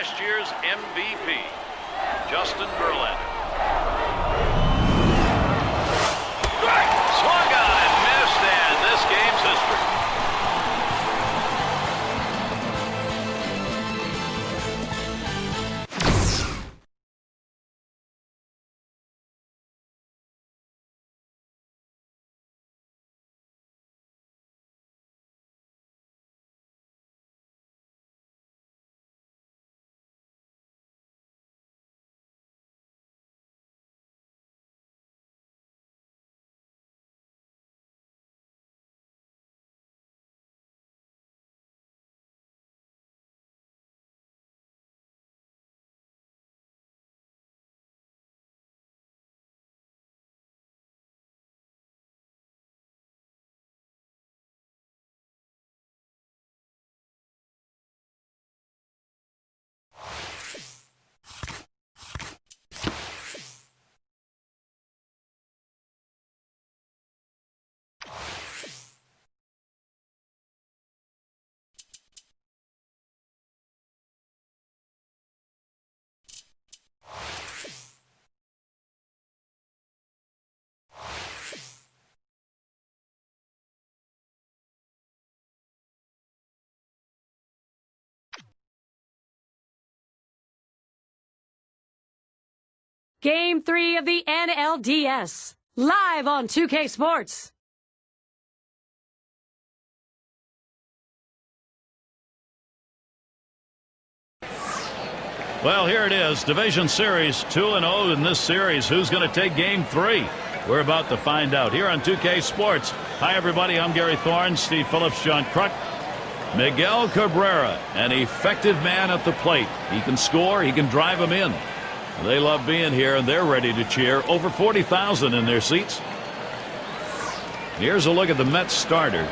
last year's MVP, Justin Verlander. Swung on and missed, and this game's history. Game 3 of the NLDS, live on 2K Sports. Well, here it is, Division Series 2-0 in this series. Who's going to take Game 3? We're about to find out here on 2K Sports. Hi, everybody. I'm Gary Thorne, Steve Phillips, John Kruk. Miguel Cabrera, an effective man at the plate. He can score. He can drive them in. They love being here, and they're ready to cheer. Over 40,000 in their seats. Here's a look at the Mets starter.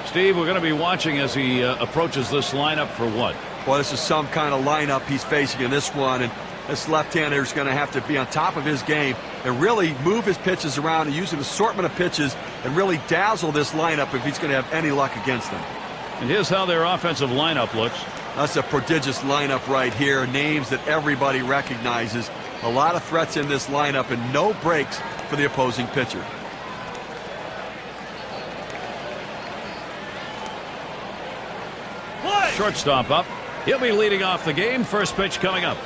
Steve, we're going to be watching as he approaches this lineup for what? Well, this is some kind of lineup he's facing in this one, and this left-hander is going to have to be on top of his game and really move his pitches around and use an assortment of pitches and really dazzle this lineup if he's going to have any luck against them. And here's how their offensive lineup looks. That's a prodigious lineup right here. Names that everybody recognizes. A lot of threats in this lineup and no breaks for the opposing pitcher. Shortstop up. He'll be leading off the game. First pitch coming up.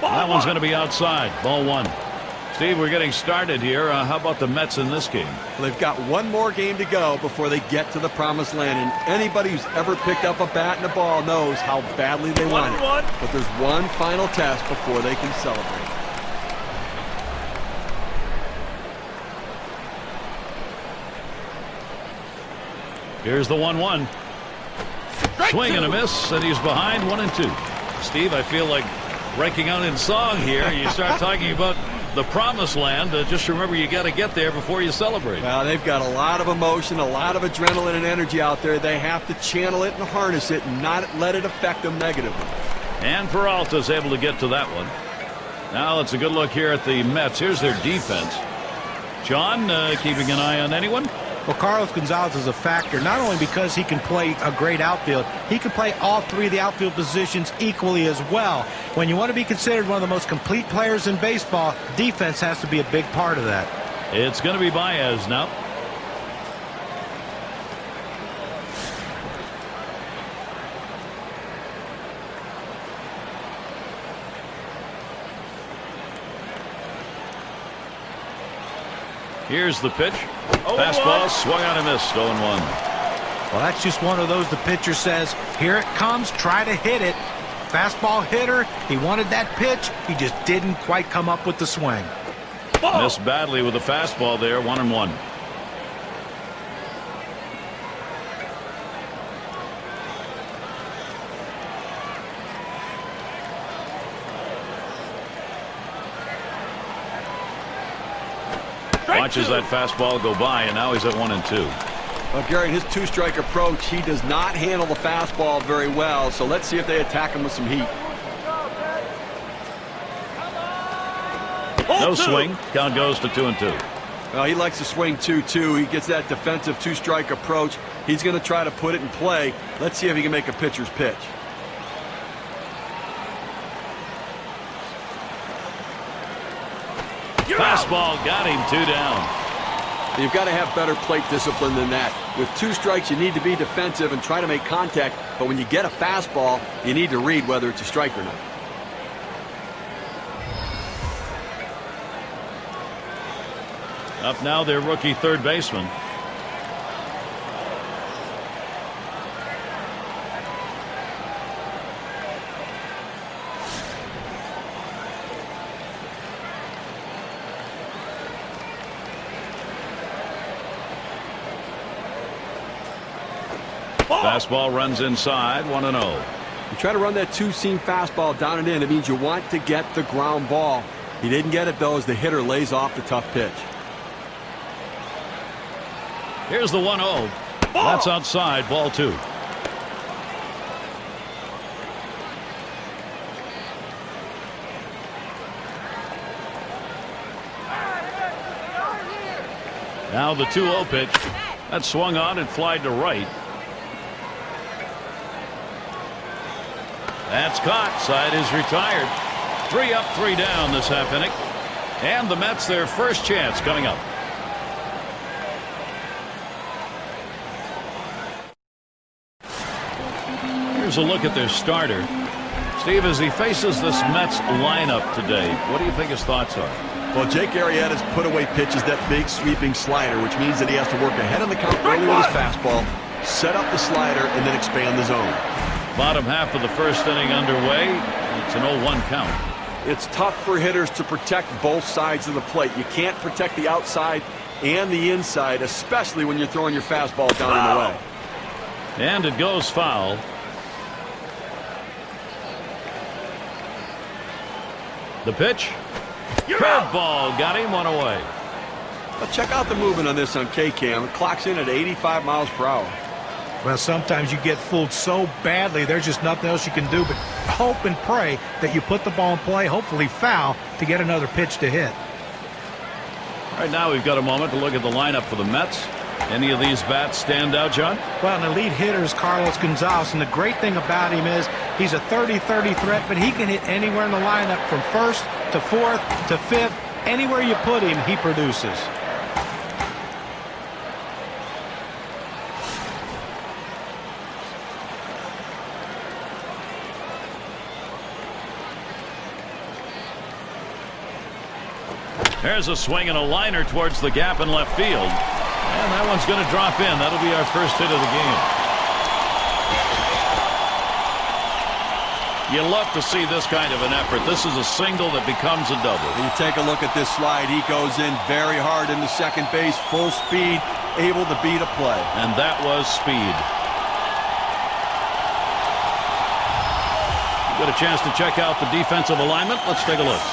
That one's going to be outside. Ball one. Steve, we're getting started here. How about the Mets in this game? Well, they've got one more game to go before they get to the promised land. And anybody who's ever picked up a bat and a ball knows how badly they want it. But there's one final test before they can celebrate. Here's the 1-1. Swing and a miss, and he's behind 1-2. Steve, I feel like breaking out in song here. You start talking about the promised land. Just remember, you got to get there before you celebrate. Well, they've got a lot of emotion, a lot of adrenaline and energy out there. They have to channel it and harness it and not let it affect them negatively. And Peralta's able to get to that one. Now it's a good look here at the Mets. Here's their defense. John, keeping an eye on anyone? Well, Carlos Gonzalez is a factor, not only because he can play a great outfield, he can play all three of the outfield positions equally as well. When you want to be considered one of the most complete players in baseball, defense has to be a big part of that. It's going to be Baez now. Here's the pitch. Fastball swung on and missed. 0-1. Well, that's just one of those the pitcher says, here it comes, try to hit it. Fastball hitter, he wanted that pitch, he just didn't quite come up with the swing. Missed badly with the fastball there. 1-1. Watches that fastball go by, and now he's at 1-2. Well, Gary, his two-strike approach, he does not handle the fastball very well, so let's see if they attack him with some heat. No swing. Count goes to 2-2. Well, he likes to swing 2-2. He gets that defensive two-strike approach. He's going to try to put it in play. Let's see if he can make a pitcher's pitch. Fastball got him, 2 down. You've got to have better plate discipline than that. With 2 strikes, you need to be defensive and try to make contact. But when you get a fastball, you need to read whether it's a strike or not. Up now, their rookie third baseman. Fastball runs inside, 1-0. You try to run that 2-seam fastball down and in. It means you want to get the ground ball. He didn't get it, though, as the hitter lays off the tough pitch. Here's the 1-0. That's outside, ball 2. Now the 2-0 pitch. That swung on and flied to right. That's caught. Side is retired. 3 up, 3 down this half inning. And the Mets their first chance coming up. Here's a look at their starter. Steve, as he faces this Mets lineup today, what do you think his thoughts are? Well, Jake Arrieta's put away pitches, that big sweeping slider, which means that he has to work ahead of the count early with his fastball, set up the slider, and then expand the zone. Bottom half of the first inning underway. It's an 0-1 count. It's tough for hitters to protect both sides of the plate. You can't protect the outside and the inside, especially when you're throwing your fastball down in the way. And it goes foul. The pitch. Curveball got him, 1 away. Well, check out the movement on this on K-Cam. It clocks in at 85 miles per hour. Well, sometimes you get fooled so badly, there's just nothing else you can do but hope and pray that you put the ball in play, hopefully foul, to get another pitch to hit. Right now we've got a moment to look at the lineup for the Mets. Any of these bats stand out, John? Well, an elite hitter is Carlos Gonzalez, and the great thing about him is he's a 30-30 threat, but he can hit anywhere in the lineup from first to fourth to fifth. Anywhere you put him, he produces. There's a swing and a liner towards the gap in left field. And that one's going to drop in. That'll be our first hit of the game. You love to see this kind of an effort. This is a single that becomes a double. And you take a look at this slide. He goes in very hard into second base, full speed, able to beat a play. And that was speed. Got a chance to check out the defensive alignment. Let's take a look.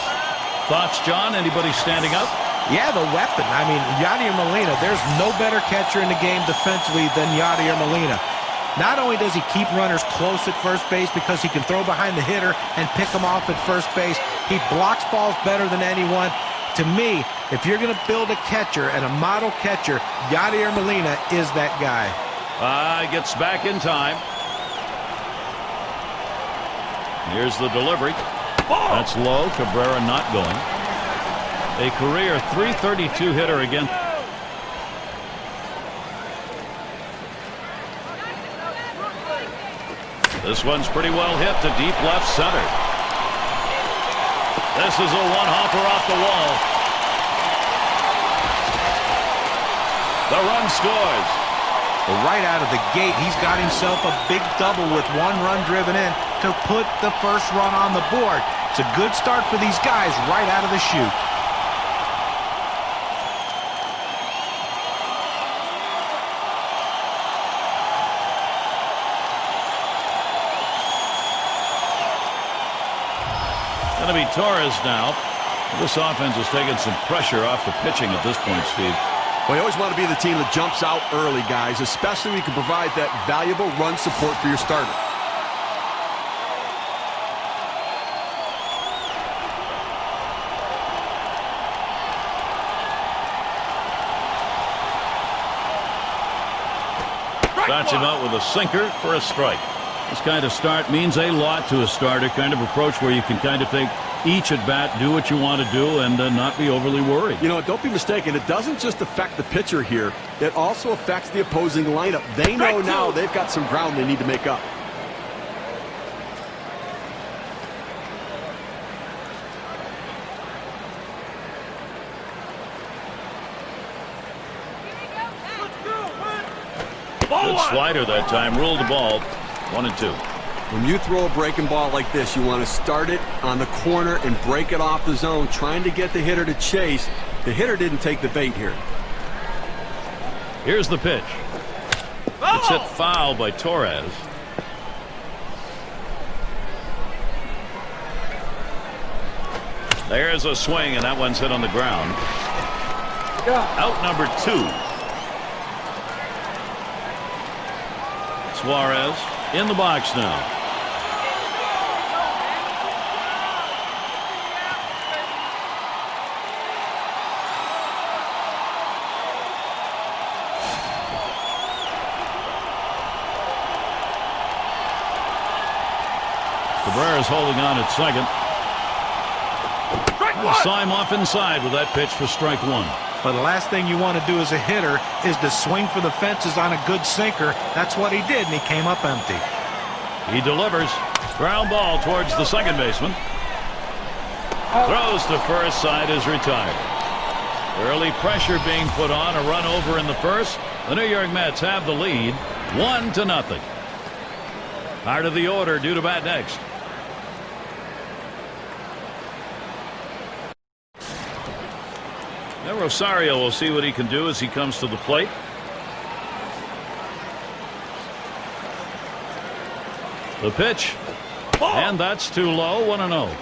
Thoughts, John? Anybody standing up? Yeah, the weapon. I mean, Yadier Molina, there's no better catcher in the game defensively than Yadier Molina. Not only does he keep runners close at first base because he can throw behind the hitter and pick them off at first base, he blocks balls better than anyone. To me, if you're going to build a catcher and a model catcher, Yadier Molina is that guy. Gets back in time. Here's the delivery. That's low. Cabrera not going. A career .332 hitter again. This one's pretty well hit to deep left center. This is a one-hopper off the wall. The run scores. Well, right out of the gate, he's got himself a big double with 1 run driven in to put the first run on the board. It's a good start for these guys right out of the chute. Going to be Torres now. This offense is taking some pressure off the pitching at this point, Steve. Well, you always want to be the team that jumps out early, guys, especially when you can provide that valuable run support for your starter. Starts him out with a sinker for a strike. This kind of start means a lot to a starter, kind of approach where you can kind of take each at bat, do what you want to do, and not be overly worried. You know, don't be mistaken. It doesn't just affect the pitcher here. It also affects the opposing lineup. They know now they've got some ground they need to make up. Good slider that time. Ruled the ball. 1-2. When you throw a breaking ball like this, you want to start it on the corner and break it off the zone, trying to get the hitter to chase. The hitter didn't take the bait here. Here's the pitch. It's hit foul by Torres. There's a swing, and that one's hit on the ground. Out number 2. Suarez in the box now. Cabrera's holding on at second. Sign off inside with that pitch for strike 1. But the last thing you want to do as a hitter is to swing for the fences on a good sinker. That's what he did, and he came up empty. He delivers. Ground ball towards the second baseman. Throws to first. Side is retired. Early pressure being put on. A run over in the first. The New York Mets have the lead 1-0. Heart of the order due to bat next. Now Rosario will see what he can do as he comes to the plate. The pitch. And that's too low. 1-0.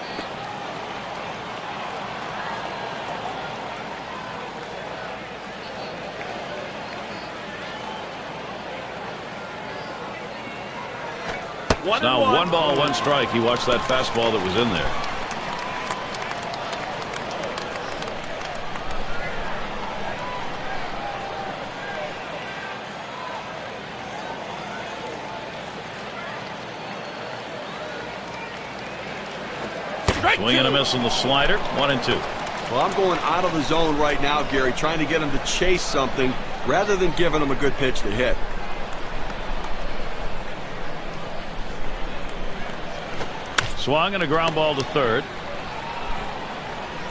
It's now 1 ball, 1 strike. He watched that fastball that was in there. Swing and a miss on the slider. 1-2. Well, I'm going out of the zone right now, Gary, trying to get him to chase something rather than giving him a good pitch to hit. Swung and a ground ball to third.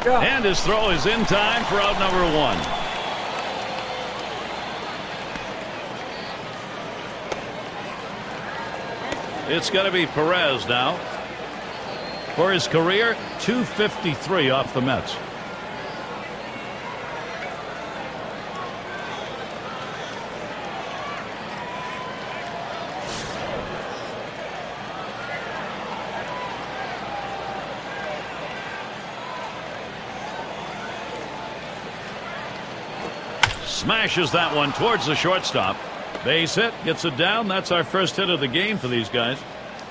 And his throw is in time for out number 1. It's going to be Perez now. For his career, 253 off the Mets. Smashes that one towards the shortstop. Base hit, gets it down. That's our first hit of the game for these guys.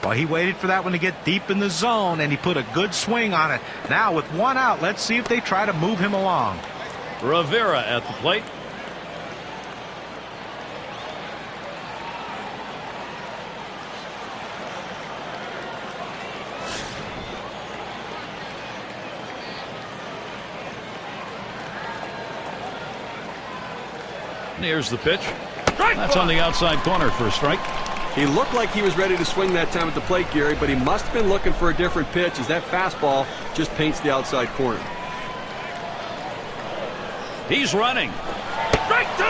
Well, he waited for that one to get deep in the zone, and he put a good swing on it. Now, with 1 out, let's see if they try to move him along. Rivera at the plate. And here's the pitch. That's on the outside corner for a strike. He looked like he was ready to swing that time at the plate, Gary, but he must have been looking for a different pitch as that fastball just paints the outside corner. He's running. Strike 2.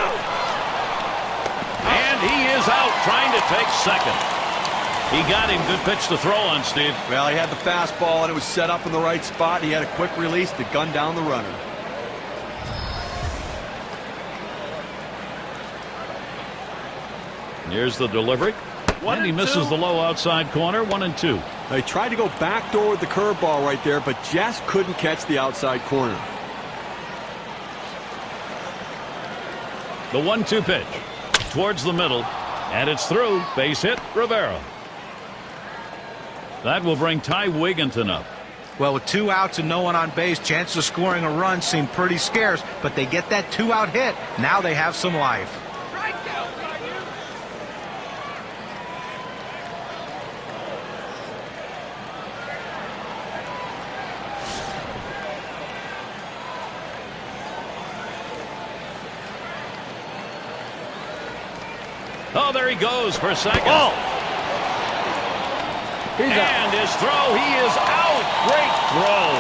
And he is out trying to take second. He got him. Good pitch to throw on, Steve. Well, he had the fastball and it was set up in the right spot. He had a quick release to gun down the runner. Here's the delivery. And he misses the low outside corner. 1-2. They tried to go backdoor with the curveball right there, but just couldn't catch the outside corner. The 1-2 pitch towards the middle, and it's through. Base hit. Rivera. That will bring Ty Wigginton up. Well, with 2 outs and no one on base, chances of scoring a run seem pretty scarce, but they get that 2-out hit. Now they have some life. Oh, there he goes for second. Oh! And his throw, he is out. Great throw.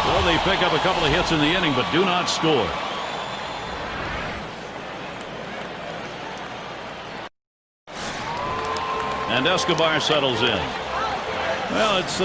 Well, they pick up a couple of hits in the inning, but do not score. And Escobar settles in. Well, it's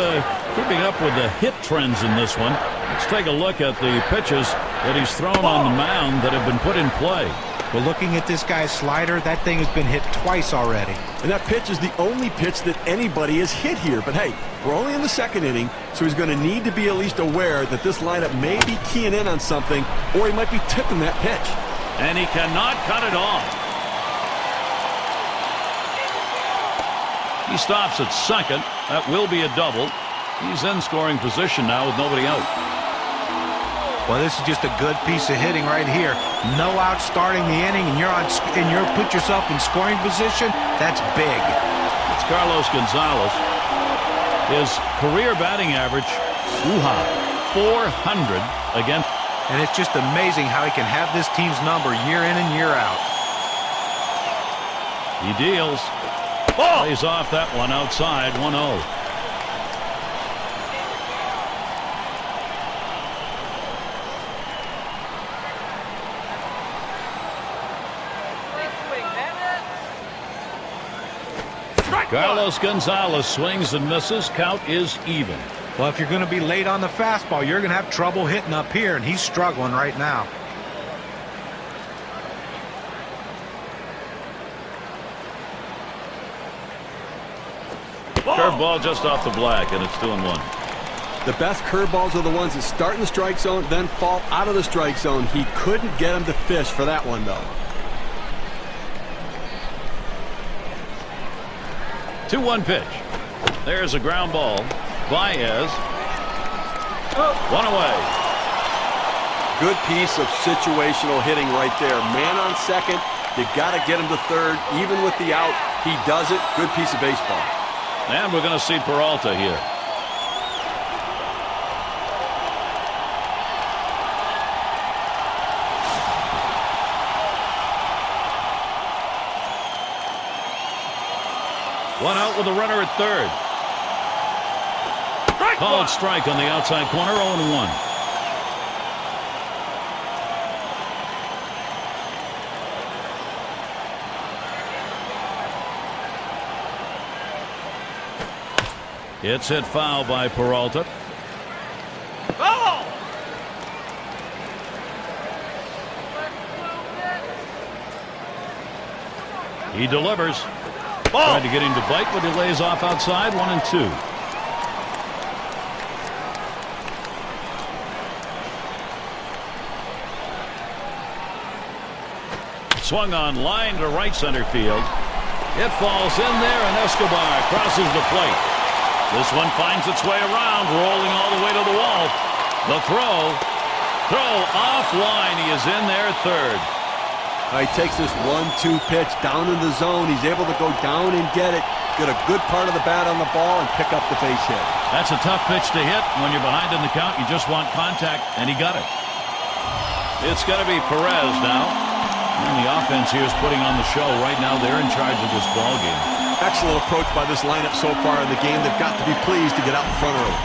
keeping up with the hit trends in this one. Let's take a look at the pitches that he's thrown on the mound that have been put in play. Well, looking at this guy's slider, that thing has been hit twice already. And that pitch is the only pitch that anybody has hit here. But hey, we're only in the second inning, so he's going to need to be at least aware that this lineup may be keying in on something, or he might be tipping that pitch. And he cannot cut it off. He stops at second. That will be a double. He's in scoring position now with nobody out. Well, this is just a good piece of hitting right here. No out starting the inning, and you're put yourself in scoring position. That's big. It's Carlos Gonzalez. His career batting average, 400 again. And it's just amazing how he can have this team's number year in and year out. He deals. Plays off that one outside, 1-0. Carlos Gonzalez swings and misses. Count is even. Well, if you're going to be late on the fastball, you're going to have trouble hitting up here, and he's struggling right now. Curveball just off the black, and it's 2-1. The best curveballs are the ones that start in the strike zone, then fall out of the strike zone. He couldn't get him to fish for that one, though. 2-1 pitch. There's a ground ball. Baez. One away. Good piece of situational hitting right there. Man on second. You got to get him to third. Even with the out, he does it. Good piece of baseball. And we're going to see Peralta here. One out with a runner at third. Called strike on the outside corner, 0-1. It's hit foul by Peralta. He delivers. Trying to get him to bite, but he lays off outside, 1-2. Swung on line to right center field. It falls in there, and Escobar crosses the plate. This one finds its way around, rolling all the way to the wall. The throw offline. He is in there at third. He takes this 1-2 pitch down in the zone. He's able to go down and get it, get a good part of the bat on the ball, and pick up the base hit. That's a tough pitch to hit. When you're behind in the count, you just want contact, and he got it. It's going to be Perez now. And the offense here is putting on the show. Right now, they're in charge of this ball game. Excellent approach by this lineup so far in the game. They've got to be pleased to get out in front early.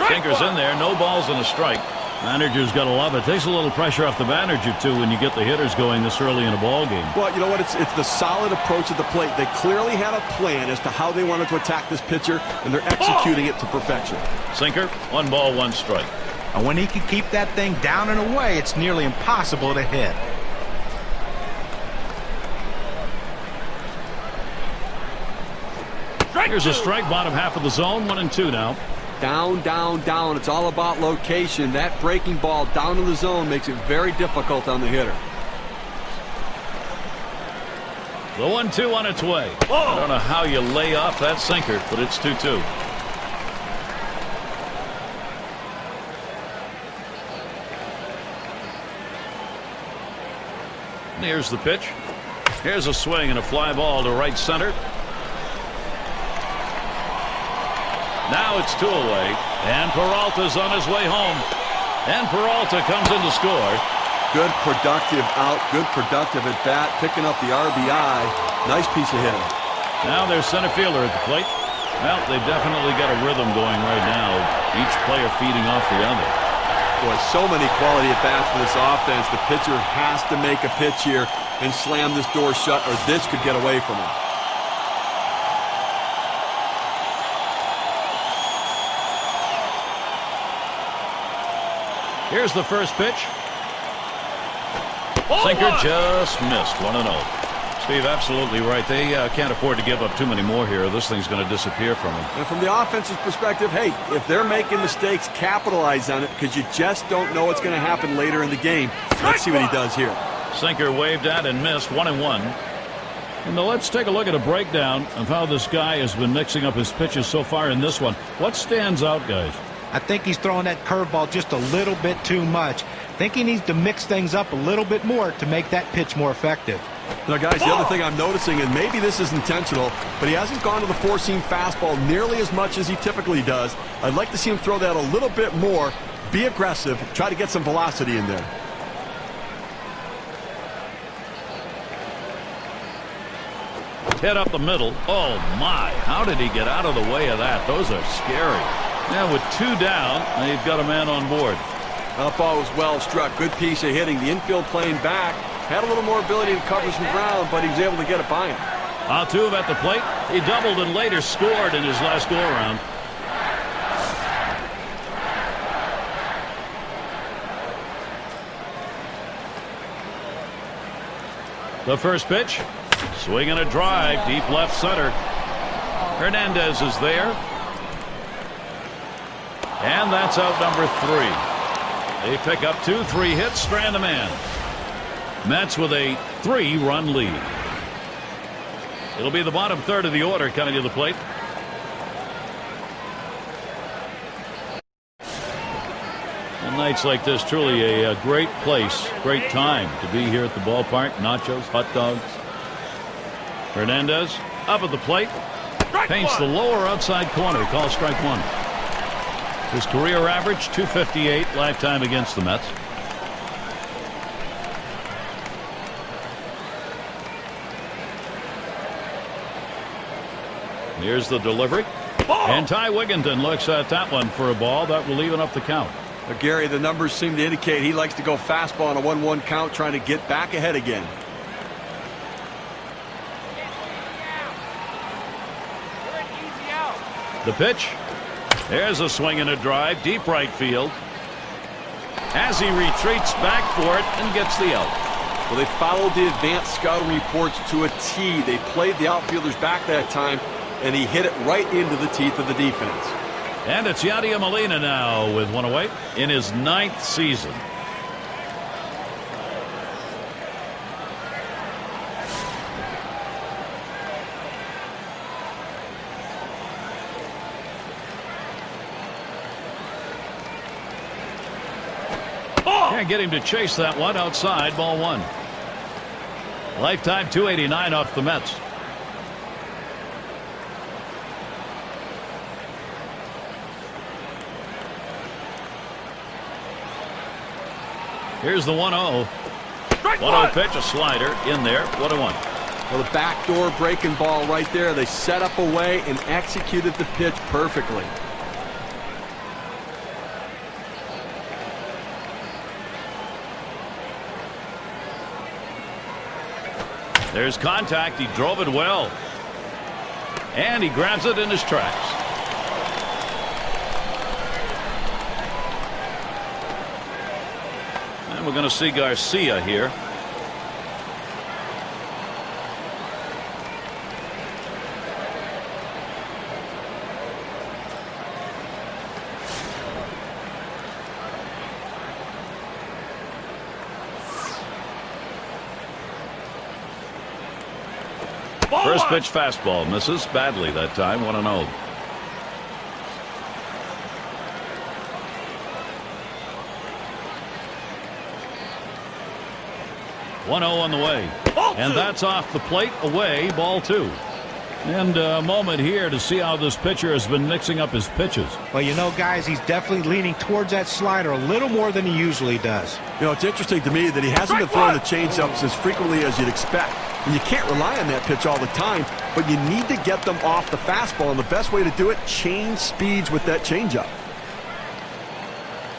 Sinker's in there, no balls and a strike. Manager's got to love it. Takes a little pressure off the manager, too, when you get the hitters going this early in a ball game. Well, you know what? It's the solid approach at the plate. They clearly had a plan as to how they wanted to attack this pitcher, and they're executing it to perfection. Sinker, 1 ball, 1 strike. And when he can keep that thing down and away, it's nearly impossible to hit. Here's a strike, bottom half of the zone, 1-2 now. Down, down, down. It's all about location. That breaking ball down in the zone makes it very difficult on the hitter. The 1-2 on its way. I don't know how you lay off that sinker, but it's 2-2. Here's the pitch. Here's a swing and a fly ball to right center. Now it's 2 away, and Peralta's on his way home. And Peralta comes in to score. Good productive out, good productive at bat, picking up the RBI. Nice piece of hitting. Now there's center fielder at the plate. Well, they've definitely got a rhythm going right now. Each player feeding off the other. Boy, so many quality at bats for this offense. The pitcher has to make a pitch here and slam this door shut, or this could get away from him. Here's the first pitch. Sinker just missed. 1-0. Steve, absolutely right. They can't afford to give up too many more here. This thing's going to disappear from them. And from the offense's perspective, hey, if they're making mistakes, capitalize on it, because you just don't know what's going to happen later in the game. Let's see what he does here. Sinker waved at and missed. 1-1. And now let's take a look at a breakdown of how this guy has been mixing up his pitches so far in this one. What stands out, guys? I think he's throwing that curveball just a little bit too much. I think he needs to mix things up a little bit more to make that pitch more effective. Now, guys, the other thing I'm noticing, and maybe this is intentional, but he hasn't gone to the four-seam fastball nearly as much as he typically does. I'd like to see him throw that a little bit more, be aggressive, try to get some velocity in there. Hit up the middle. Oh, my. How did he get out of the way of that? Those are scary. Now, with 2 down, they've got a man on board. That ball was well struck. Good piece of hitting. The infield playing back. Had a little more ability to cover some ground, but he was able to get it by him. Altuve at the plate. He doubled and later scored in his last go-around. The first pitch. Swing and a drive. Deep left center. Hernandez is there. And that's out number 3. They pick up 2, 3 hits, strand a man. Mets with a 3-run lead. It'll be the bottom third of the order coming to the plate. And nights like this, truly a great place, great time to be here at the ballpark. Nachos, hot dogs. Hernandez up at the plate. Paints the lower outside corner. Call strike 1. His career average, 258 lifetime against the Mets. Here's the delivery. And Ty Wigginton looks at that one for a ball. That will even up the count. Now, Gary, the numbers seem to indicate he likes to go fastball on a 1-1 count, trying to get back ahead again. The pitch. There's a swing and a drive. Deep right field. As he retreats back for it and gets the out. Well, they followed the advanced scouting reports to a T. They played the outfielders back that time, and he hit it right into the teeth of the defense. And it's Yadier Molina now with 1 away in his 9th season. Can't get him to chase that one outside. Ball 1. Lifetime 289 off the Mets. Here's the 1-0. 1-0 pitch, a slider in there. 1-1. Well, the backdoor breaking ball right there. They set up a way and executed the pitch perfectly. There's contact. He drove it well. And he grabs it in his tracks. And we're going to see Garcia here. First pitch fastball misses badly that time. 1-0. On the way. And that's off the plate. Away. Ball 2. And a moment here to see how this pitcher has been mixing up his pitches. Well, you know, guys, he's definitely leaning towards that slider a little more than he usually does. You know, it's interesting to me that he hasn't been throwing the changeups as frequently as you'd expect. And you can't rely on that pitch all the time, but you need to get them off the fastball. And the best way to do it, change speeds with that changeup.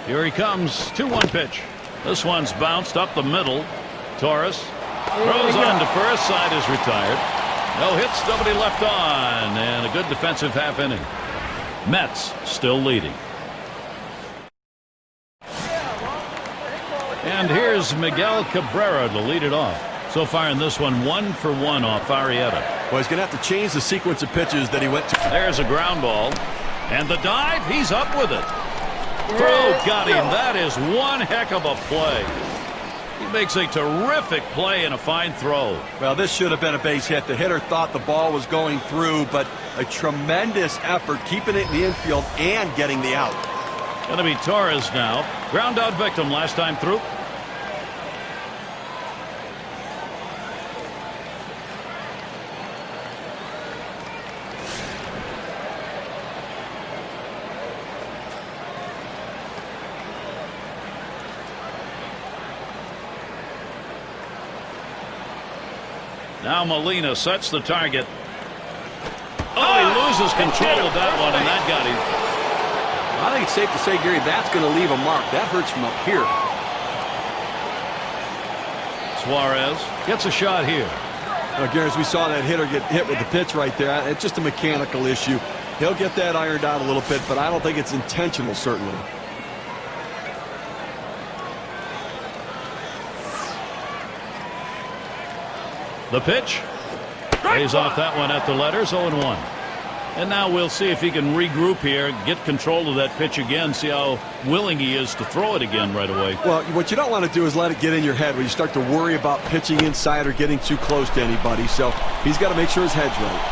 Here he comes. 2-1 pitch. This one's bounced up the middle. Torres throws on to first. Side is retired. No hits, nobody left on, and a good defensive half inning. Mets still leading. And here's Miguel Cabrera to lead it off. So far in this one, 1 for 1 off Arrieta. Well, he's going to have to change the sequence of pitches that he went to. There's a ground ball. And the dive, he's up with it. Throw got him. That is one heck of a play. He makes a terrific play and a fine throw. Well, this should have been a base hit. The hitter thought the ball was going through, but a tremendous effort keeping it in the infield and getting the out. Going to be Torres now. Ground out victim last time through. Now Molina sets the target. Oh, he loses control of that one, and that got him. I think it's safe to say, Gary, that's going to leave a mark. That hurts from up here. Suarez gets a shot here. Gary, as we saw that hitter get hit with the pitch right there, it's just a mechanical issue. He'll get that ironed out a little bit, but I don't think it's intentional, certainly. The pitch lays off that one at the letters. 0-1. And now we'll see if he can regroup here, get control of that pitch again, see how willing he is to throw it again right away. Well, what you don't want to do is let it get in your head when you start to worry about pitching inside or getting too close to anybody. So he's got to make sure his head's right.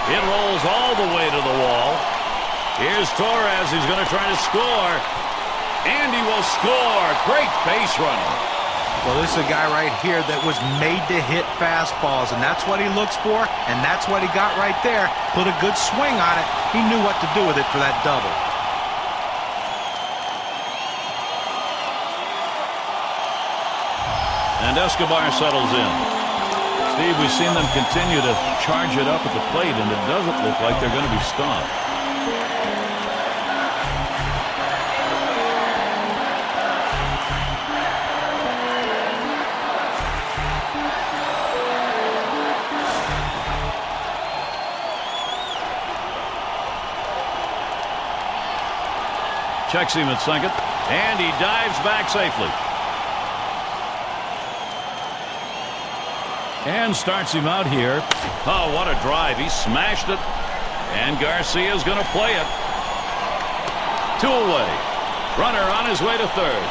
It rolls all the way to the wall. Here's Torres. He's going to try to score. And he will score. Great base running. Well, this is a guy right here that was made to hit fastballs, and that's what he looks for, and that's what he got right there. Put a good swing on it. He knew what to do with it for that double. And Escobar settles in. Steve, we've seen them continue to charge it up at the plate, and it doesn't look like they're going to be stopped. Checks him at second, and he dives back safely. And starts him out here. Oh, what a drive. He smashed it. And Garcia's going to play it. 2 away. Runner on his way to third.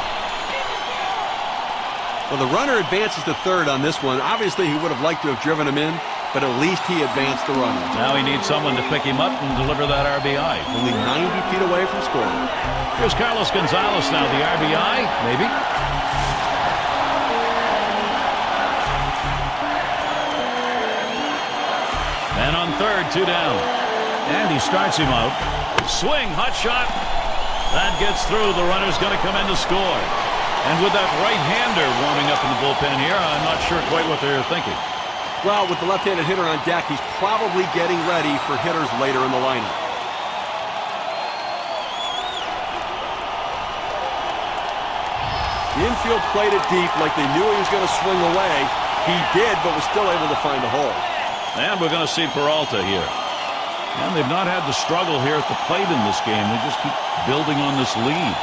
Well, the runner advances to third on this one. Obviously, he would have liked to have driven him in, but at least he advanced the runner. Now he needs someone to pick him up and deliver that RBI. Only 90 feet away from scoring. Here's Carlos Gonzalez now, the RBI, maybe. And on third, 2 down. And he starts him out. Swing, hot shot. That gets through. The runner's going to come in to score. And with that right-hander warming up in the bullpen here, I'm not sure quite what they're thinking. Well, with the left-handed hitter on deck, he's probably getting ready for hitters later in the lineup. The infield played it deep like they knew he was going to swing away. He did, but was still able to find a hole. And we're going to see Peralta here. And they've not had the struggle here at the plate in this game. They just keep building on this lead.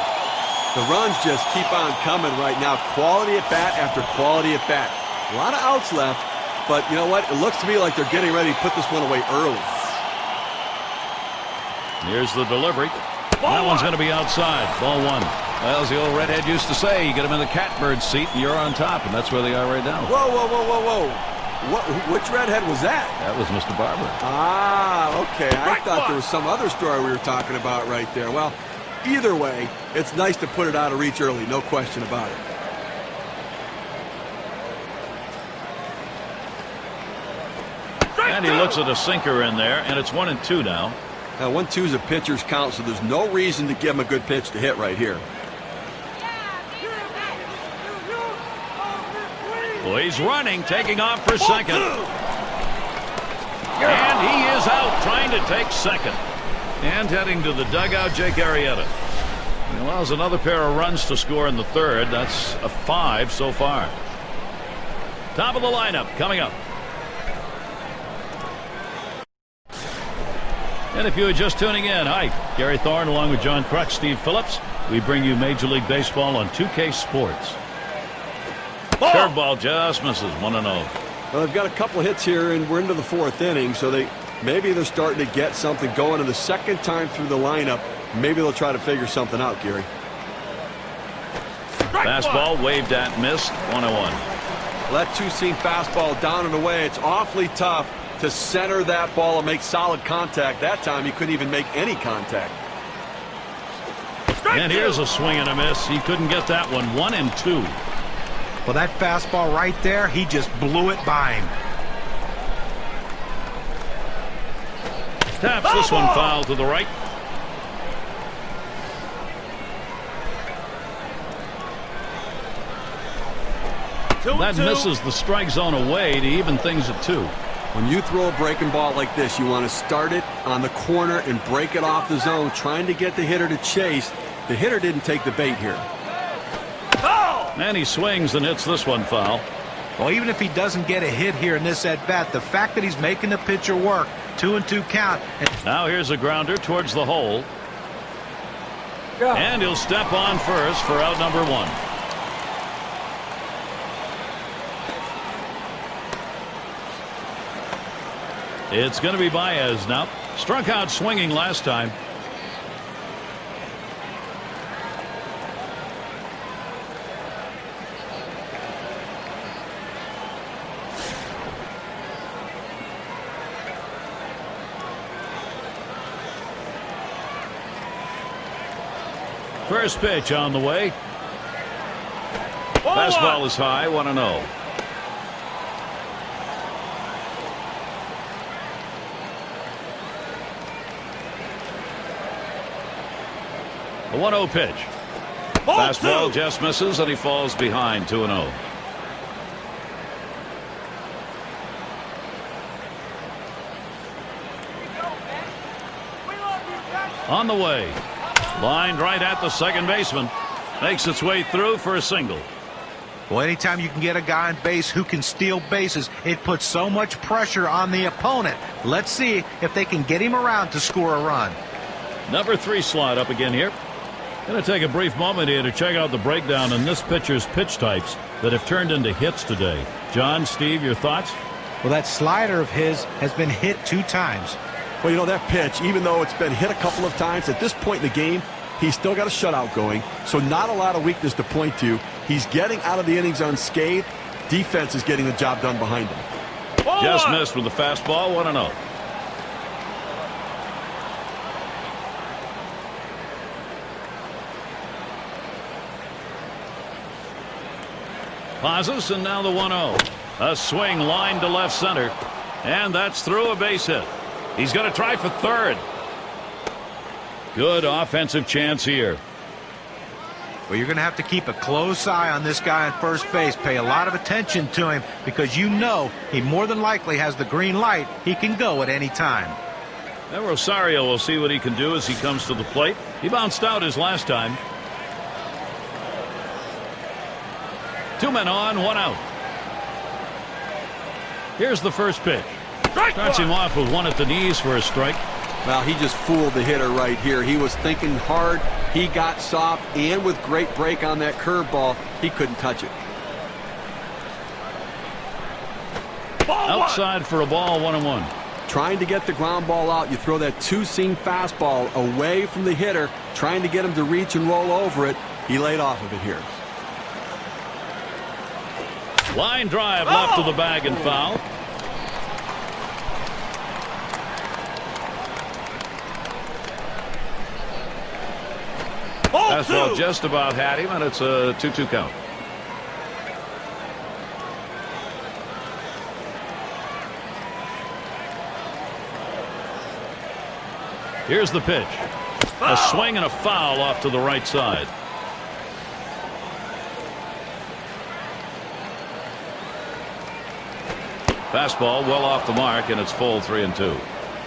The runs just keep on coming right now. Quality at bat after quality at bat. A lot of outs left, but you know what? It looks to me like they're getting ready to put this one away early. Here's the delivery. That one's going to be outside. Ball 1. Well, as the old redhead used to say, you get them in the catbird seat and you're on top, and that's where they are right now. Whoa, whoa, whoa, whoa, whoa. Which redhead was that? That was Mr. Barber. Ah, okay. I thought there was some other story we were talking about right there. Well, either way, it's nice to put it out of reach early, no question about it. And he looks at a sinker in there, and it's 1-2 now. Now 1-2 is a pitcher's count, so there's no reason to give him a good pitch to hit right here. Well, he's running, taking off for second. And he is out, trying to take second. And heading to the dugout, Jake Arrieta. He allows another pair of runs to score in the third. That's a 5 so far. Top of the lineup coming up. And if you are just tuning in, hi, Gary Thorne along with John Kruk, Steve Phillips. We bring you Major League Baseball on 2K Sports. Curveball just misses, 1-0. Well, they've got a couple hits here, and we're into the 4th inning, so maybe they're starting to get something going. And the second time through the lineup, maybe they'll try to figure something out, Gary. Fastball waved at, missed, 1-1. Well, that two-seam fastball down and away. It's awfully tough to center that ball and make solid contact. That time he couldn't even make any contact. And here's a swing and a miss. He couldn't get that one. 1-2. Well, that fastball right there, he just blew it by him. Taps this one foul to the right. That misses the strike zone away to even things at 2. When you throw a breaking ball like this, you want to start it on the corner and break it off the zone, trying to get the hitter to chase. The hitter didn't take the bait here. And he swings and hits this one foul. Well, even if he doesn't get a hit here in this at-bat, the fact that he's making the pitcher work, 2-2 count. Now here's a grounder towards the hole. And he'll step on first for out number 1. It's going to be Baez now. Struck out swinging last time. First pitch on the way. Fastball is high, 1-0. A 1-0 pitch. Fastball just misses, and he falls behind, 2-0. On the way. Lined right at the second baseman. Makes its way through for a single. Well, anytime you can get a guy on base who can steal bases, it puts so much pressure on the opponent. Let's see if they can get him around to score a run. Number 3 slot up again here. Going to take a brief moment here to check out the breakdown in this pitcher's pitch types that have turned into hits today. John, Steve, your thoughts? Well, that slider of his has been hit 2 times. Well, you know, that pitch, even though it's been hit a couple of times, at this point in the game, he's still got a shutout going, so not a lot of weakness to point to. He's getting out of the innings unscathed. Defense is getting the job done behind him. Just missed with the fastball, 1-0. Pauses, and now the 1-0. A swing line to left center, and that's through a base hit. He's going to try for third. Good offensive chance here. Well, you're going to have to keep a close eye on this guy on first base. Pay a lot of attention to him because you know he more than likely has the green light. He can go at any time. And Rosario will see what he can do as he comes to the plate. He bounced out his last time. 2 men on, 1 out. Here's the first pitch. Starts him off with one at the knees for a strike. Well, he just fooled the hitter right here. He was thinking hard. He got soft, and with great break on that curveball, he couldn't touch it. Outside for a ball, 1-1. Trying to get the ground ball out. You throw that two-seam fastball away from the hitter, trying to get him to reach and roll over it. He laid off of it here. Line drive left to the bag and foul. Fastball just about had him, and it's a 2-2 count. Here's the pitch. A swing and a foul off to the right side. Fastball well off the mark, and it's full 3-2.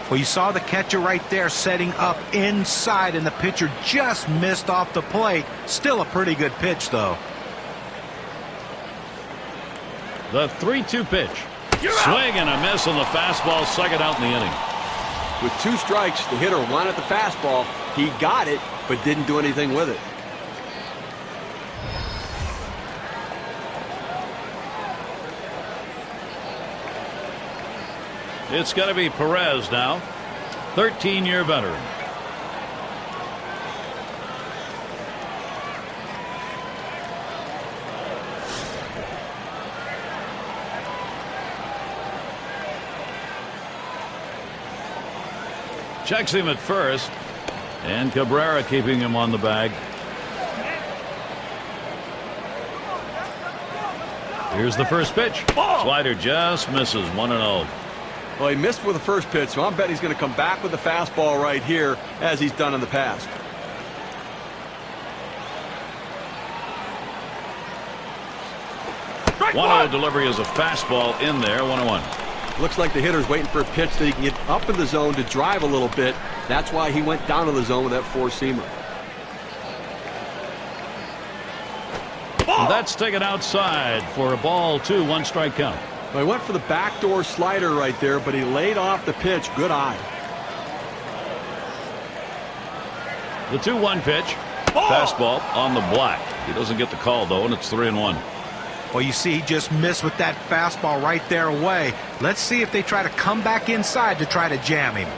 Well, you saw the catcher right there setting up inside, and the pitcher just missed off the plate. Still a pretty good pitch, though. The 3-2 pitch. Swing and a miss on the fastball, second out in the inning. With 2 strikes, the hitter wanted the fastball. He got it, but didn't do anything with it. It's going to be Perez now, 13-year veteran. Checks him at first, and Cabrera keeping him on the bag. Here's the first pitch. Slider just misses, 1-0. Well, he missed with the first pitch, so I'm betting he's going to come back with the fastball right here, as he's done in the past. Strike 1-0 delivery is a fastball in there, 1-1. Looks like the hitter's waiting for a pitch that he can get up in the zone to drive a little bit. That's why he went down to the zone with that four-seamer. That's taken outside for a ball 2, 1 strike count. Well, he went for the backdoor slider right there, but he laid off the pitch. Good eye. The 2-1 pitch. Fastball on the black. He doesn't get the call, though, and it's 3-1. Well, you see, he just missed with that fastball right there away. Let's see if they try to come back inside to try to jam him.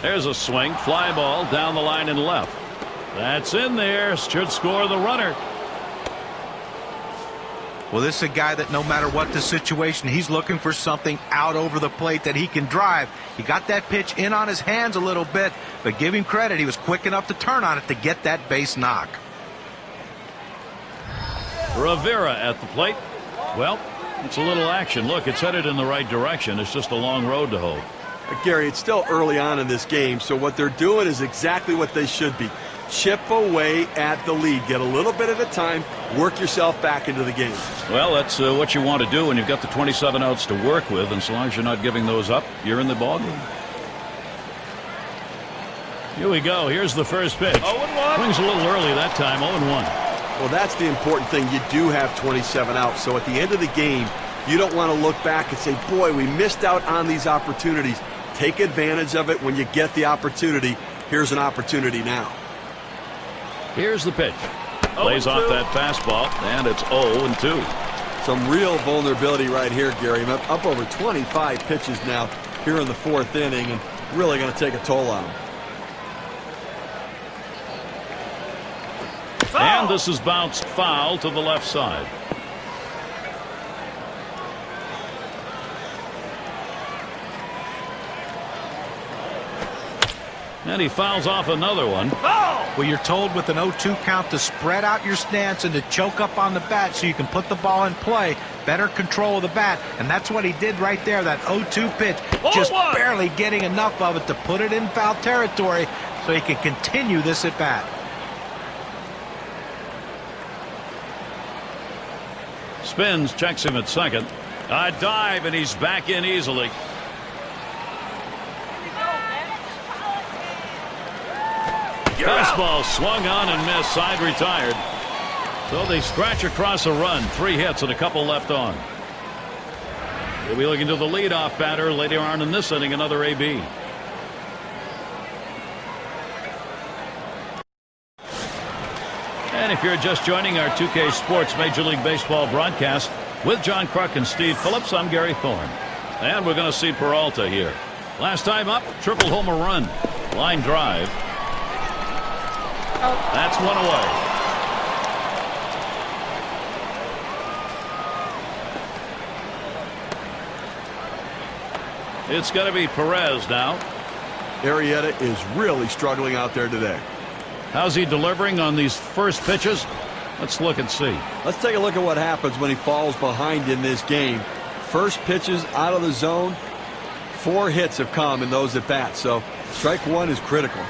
There's a swing. Fly ball down the line and left. That's in there. Should score the runner. Well, this is a guy that no matter what the situation, he's looking for something out over the plate that he can drive. He got that pitch in on his hands a little bit, but give him credit. He was quick enough to turn on it to get that base knock. Rivera at the plate. Well, it's a little action. Look, it's headed in the right direction. It's just a long road to hoe. Gary, it's still early on in this game, so what they're doing is exactly what they should be. Chip away at the lead. Get a little bit at a time. Work yourself back into the game. Well, that's what you want to do when you've got the 27 outs to work with, and so long as you're not giving those up, you're in the ballgame. Here we go. Here's the first pitch. 0-1. Swings a little early that time. 0-1. Well, that's the important thing. You do have 27 outs, so at the end of the game, you don't want to look back and say, boy, we missed out on these opportunities. Take advantage of it when you get the opportunity. Here's an opportunity now. Here's the pitch. Plays off that fastball, and it's 0-2. Some real vulnerability right here, Gary. Up over 25 pitches now here in the 4th inning, and really going to take a toll on him. And this is bounced foul to the left side. And he fouls off another one. Well, you're told with an 0-2 count to spread out your stance and to choke up on the bat so you can put the ball in play. Better control of the bat, and that's what he did right there. That 0-2 pitch, just barely getting enough of it to put it in foul territory so he can continue this at bat. Spins, checks him at second. A dive, and he's back in easily. Fastball swung on and missed. Side retired. So they scratch across a run. 3 hits and a couple left on. They'll be looking to the leadoff batter later on in this inning. Another AB. And if you're just joining our 2K Sports Major League Baseball broadcast with John Kruk and Steve Phillips, I'm Gary Thorne. And we're going to see Peralta here. Last time up, triple homer run. Line drive. That's one away. It's going to be Perez now. Arrieta is really struggling out there today. How's he delivering on these first pitches? Let's look and see. Let's take a look at what happens when he falls behind in this game. First pitches out of the zone. 4 hits have come in those at bats, so strike one is critical.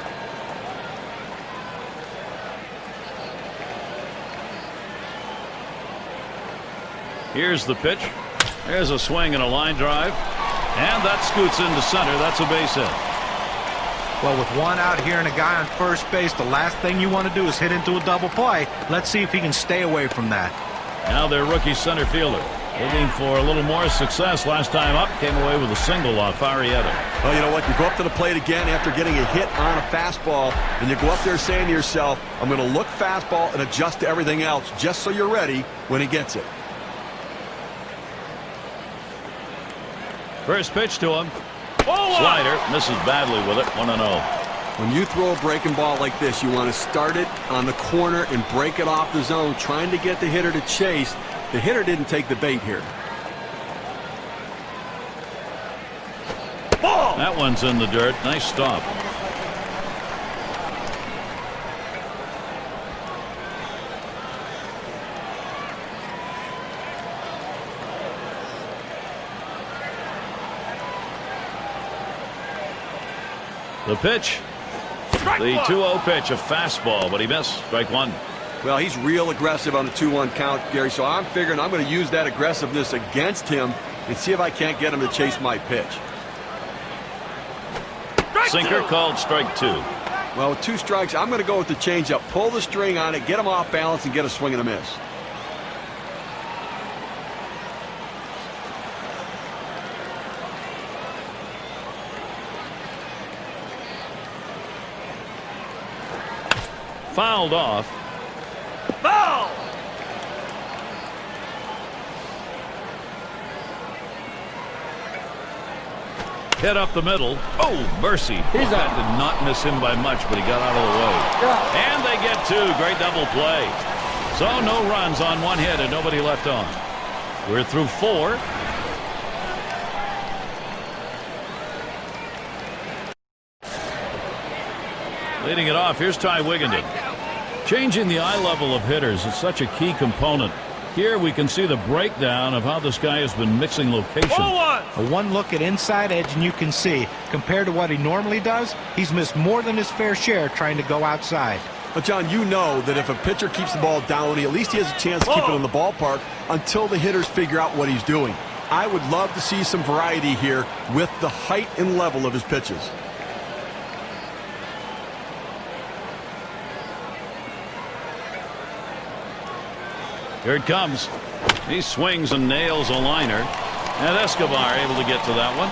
Here's the pitch. There's a swing and a line drive. And that scoots into center. That's a base hit. Well, with one out here and a guy on first base, the last thing you want to do is hit into a double play. Let's see if he can stay away from that. Now their rookie center fielder looking for a little more success. Last time up, came away with a single off Arrieta. Well, you know what? You go up to the plate again after getting a hit on a fastball, and you go up there saying to yourself, I'm going to look fastball and adjust to everything else just so you're ready when he gets it. First pitch to him. Slider misses badly with it. 1-0. When you throw a breaking ball like this, you want to start it on the corner and break it off the zone, trying to get the hitter to chase. The hitter didn't take the bait here. That one's in the dirt. Nice stop. The pitch. The 2-0 pitch, a fastball, but he missed. Strike one. Well, he's real aggressive on the 2-1 count, Gary, so I'm figuring I'm going to use that aggressiveness against him and see if I can't get him to chase my pitch. Sinker called strike two. Well, with 2 strikes, I'm going to go with the changeup. Pull the string on it, get him off balance, and get a swing and a miss. Fouled off. Foul! Hit up the middle. Oh, mercy. That did not miss him by much, but he got out of the way. And they get 2. Great double play. So no runs on 1 hit and nobody left on. We're through 4. Leading it off, here's Ty Wigginton. Changing the eye level of hitters is such a key component. Here we can see the breakdown of how this guy has been mixing location. A one look at inside edge and you can see, compared to what he normally does, he's missed more than his fair share trying to go outside. But, John, you know that if a pitcher keeps the ball down, at least he has a chance to keep it in the ballpark until the hitters figure out what he's doing. I would love to see some variety here with the height and level of his pitches. Here it comes. He swings and nails a liner. And Escobar able to get to that one.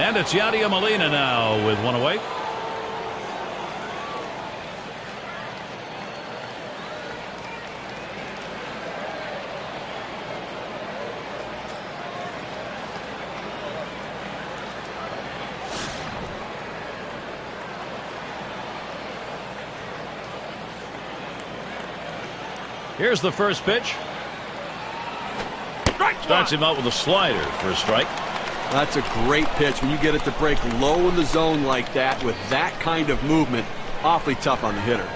And it's Yadier Molina now with 1 away. Here's the first pitch. Starts him out with a slider for a strike. That's a great pitch. When you get it to break low in the zone like that with that kind of movement, awfully tough on the hitter.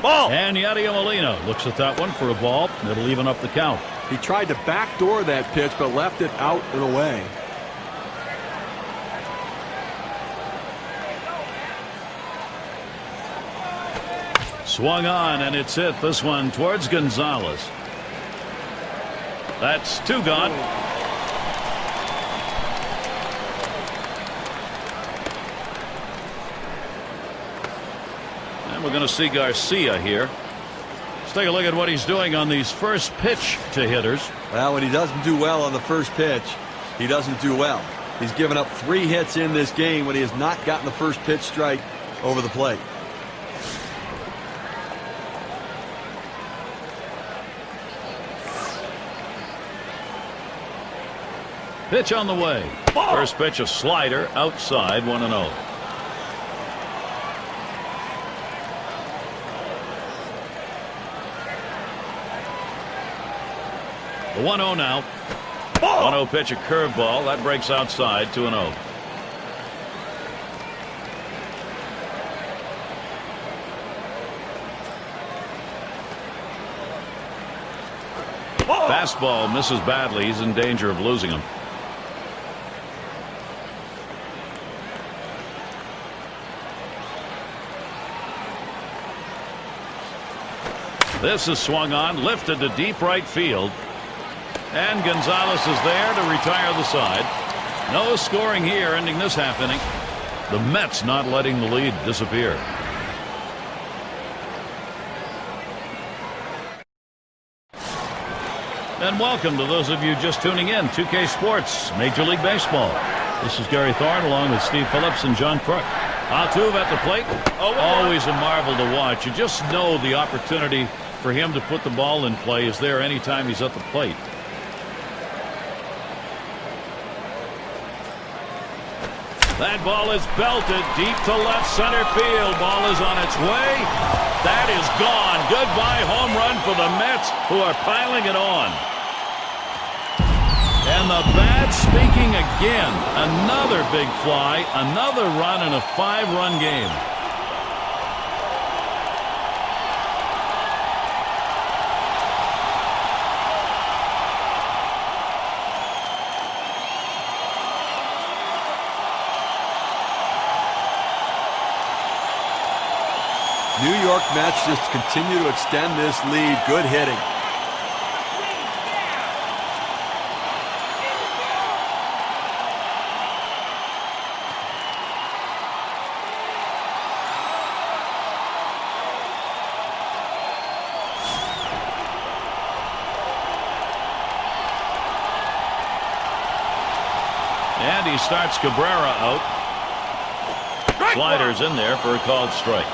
Ball. And Yadier Molina looks at that one for a ball. It'll even up the count. He tried to backdoor that pitch, but left it out and away. Swung on, and it's hit. This one towards Gonzalez. That's 2 gone. And we're going to see Garcia here. Let's take a look at what he's doing on these first pitch to hitters. Well, when he doesn't do well on the first pitch, he doesn't do well. He's given up 3 hits in this game when he has not gotten the first pitch strike over the plate. Pitch on the way. First pitch, a slider outside, 1-0. The 1-0 now. 1-0 pitch, a curveball. That breaks outside, 2-0. Fastball misses badly. He's in danger of losing him. This is swung on, lifted to deep right field. And Gonzalez is there to retire the side. No scoring here, ending this half inning. The Mets not letting the lead disappear. And welcome to those of you just tuning in. 2K Sports, Major League Baseball. This is Gary Thorne along with Steve Phillips and John Crook. Altuve at the plate. Always a marvel to watch. You just know the opportunity for him to put the ball in play is there anytime he's at the plate. That ball is belted deep to left center field. Ball is on its way. That is gone. Goodbye home run for the Mets, who are piling it on. And the bat speaking again. Another big fly, another run in a 5-run game. New York Mets just continue to extend this lead. Good hitting. And he starts Cabrera out. Sliders in there for a called strike.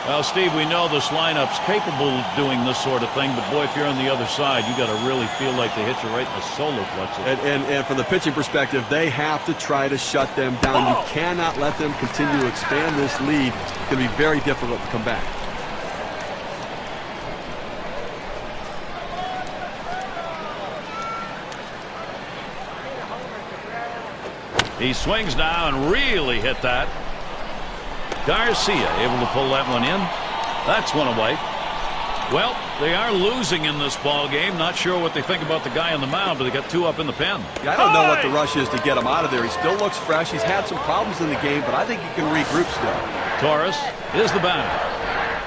Well, Steve, we know this lineup's capable of doing this sort of thing, but boy, if you're on the other side, you got to really feel like they hit you right in the solar plexus. And from the pitching perspective, they have to try to shut them down. You cannot let them continue to expand this lead. It's going to be very difficult to come back. He swings now and really hit that. Garcia able to pull that one in. That's one away. Well, they are losing in this ball game. Not sure what they think about the guy on the mound, but they got 2 up in the pen. Yeah, I don't know what the rush is to get him out of there. He still looks fresh. He's had some problems in the game, but I think he can regroup still. Torres is the batter.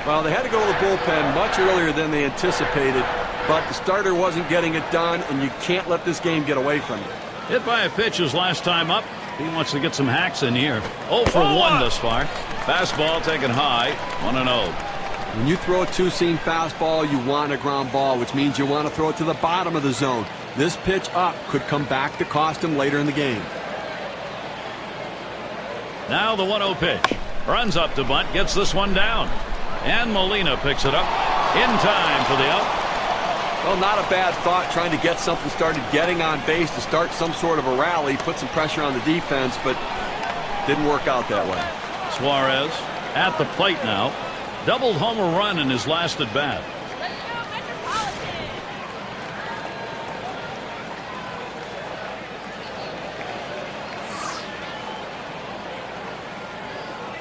Well, they had to go to the bullpen much earlier than they anticipated, but the starter wasn't getting it done, and you can't let this game get away from you. Hit by a pitch his last time up. He wants to get some hacks in here. 0 for 1 thus far. Fastball taken high. 1-0. When you throw a 2-seam fastball, you want a ground ball, which means you want to throw it to the bottom of the zone. This pitch up could come back to cost him later in the game. Now the 1-0 pitch. Runs up to bunt, gets this one down. And Molina picks it up in time for the out. Well, not a bad thought, trying to get something started, getting on base to start some sort of a rally, put some pressure on the defense, but didn't work out that way. Suarez at the plate now. Doubled homer run in his last at bat.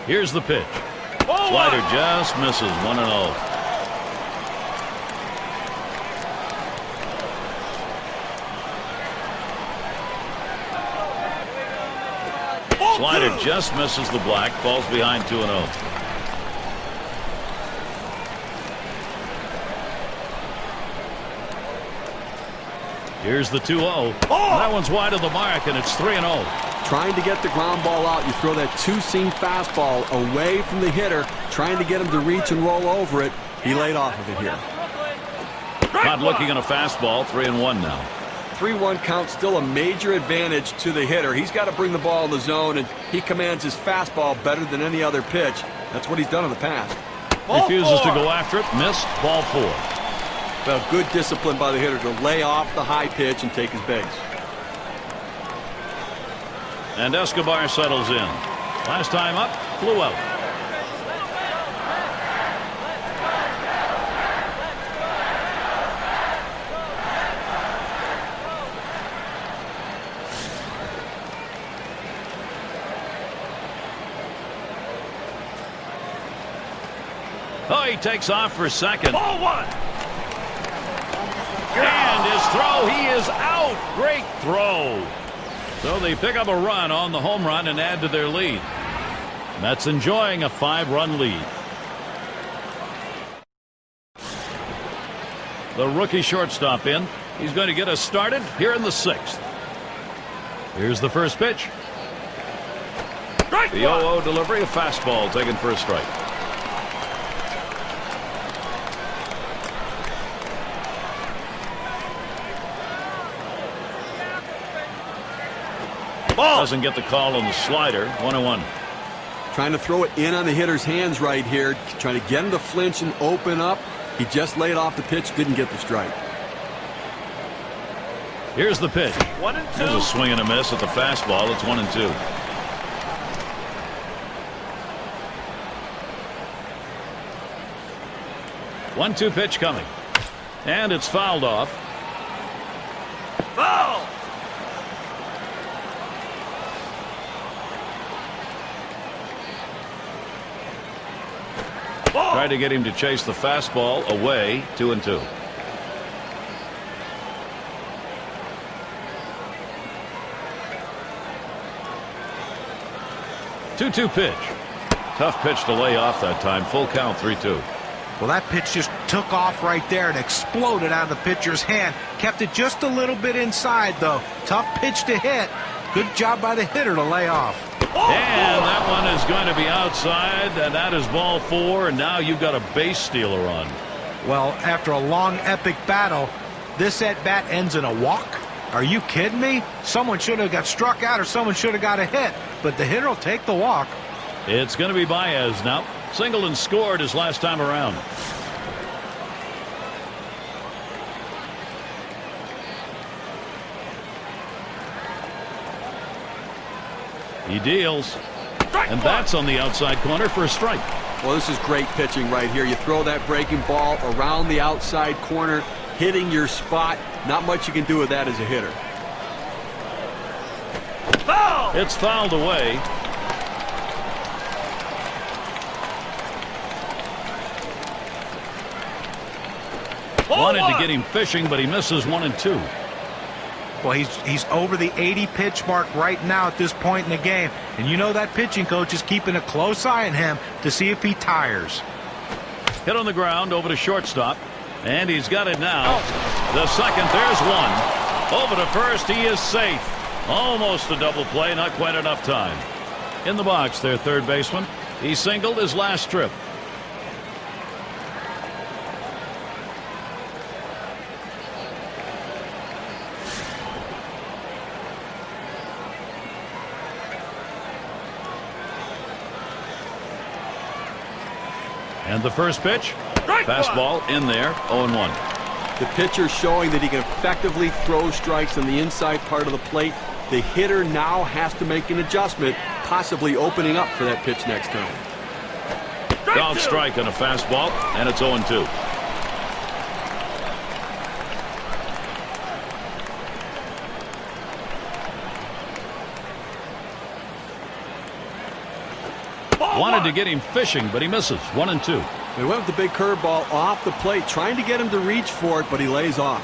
Here's the pitch. Slider just misses. 1-0. Slider just misses the black, falls behind 2-0. Here's the 2-0. That one's wide of the mark, and it's 3-0. Trying to get the ground ball out, you throw that 2-seam fastball away from the hitter, trying to get him to reach and roll over it. He laid off of it here. Not looking at a fastball. 3-1 now. 3-1 count, still a major advantage to the hitter. He's got to bring the ball in the zone, and he commands his fastball better than any other pitch. That's what he's done in the past. Refuses to go after it. Missed. Ball 4. Well, good discipline by the hitter to lay off the high pitch and take his base. And Escobar settles in. Last time up, flew out. Oh, he takes off for second. Ball 1. And is throw. He is out. Great throw. So they pick up a run on the home run and add to their lead. Mets enjoying a 5-run lead. The rookie shortstop in. He's going to get us started here in the 6th. Here's the first pitch. The 0-0 delivery, a fastball taken for a strike. Ball. Doesn't get the call on the slider. 1-1. Trying to throw it in on the hitter's hands right here. Trying to get him to flinch and open up. He just laid off the pitch, didn't get the strike. Here's the pitch. 1-2. There's a swing and a miss at the fastball. It's 1-2. One-two pitch coming. And it's fouled off. Foul. Tried to get him to chase the fastball away. 2-2. Two-two pitch. Tough pitch to lay off that time. Full count. 3-2. Well, that pitch just took off right there and exploded out of the pitcher's hand. Kept it just a little bit inside, though. Tough pitch to hit. Good job by the hitter to lay off. And that one is going to be outside, and that is ball 4, and now you've got a base stealer on. Well, after a long, epic battle, this at-bat ends in a walk? Are you kidding me? Someone should have got struck out or someone should have got a hit, but the hitter will take the walk. It's going to be Baez now. Singled and scored his last time around. He deals. And that's on the outside corner for a strike. Well, this is great pitching right here. You throw that breaking ball around the outside corner, hitting your spot. Not much you can do with that as a hitter. Foul. It's fouled away. Wanted to get him fishing, but he misses 1-2. Well, he's over the 80 pitch mark right now at this point in the game. And you know that pitching coach is keeping a close eye on him to see if he tires. Hit on the ground over to shortstop. And he's got it now. The second, there's one. Over to first, he is safe. Almost a double play, not quite enough time. In the box, their third baseman. He singled his last trip. And the first pitch, fastball in there, 0-1. The pitcher showing that he can effectively throw strikes on the inside part of the plate. The hitter now has to make an adjustment, possibly opening up for that pitch next time. Foul strike on a fastball, and it's 0-2. Wanted to get him fishing, but he misses. 1-2. They went with the big curveball off the plate, trying to get him to reach for it, but he lays off.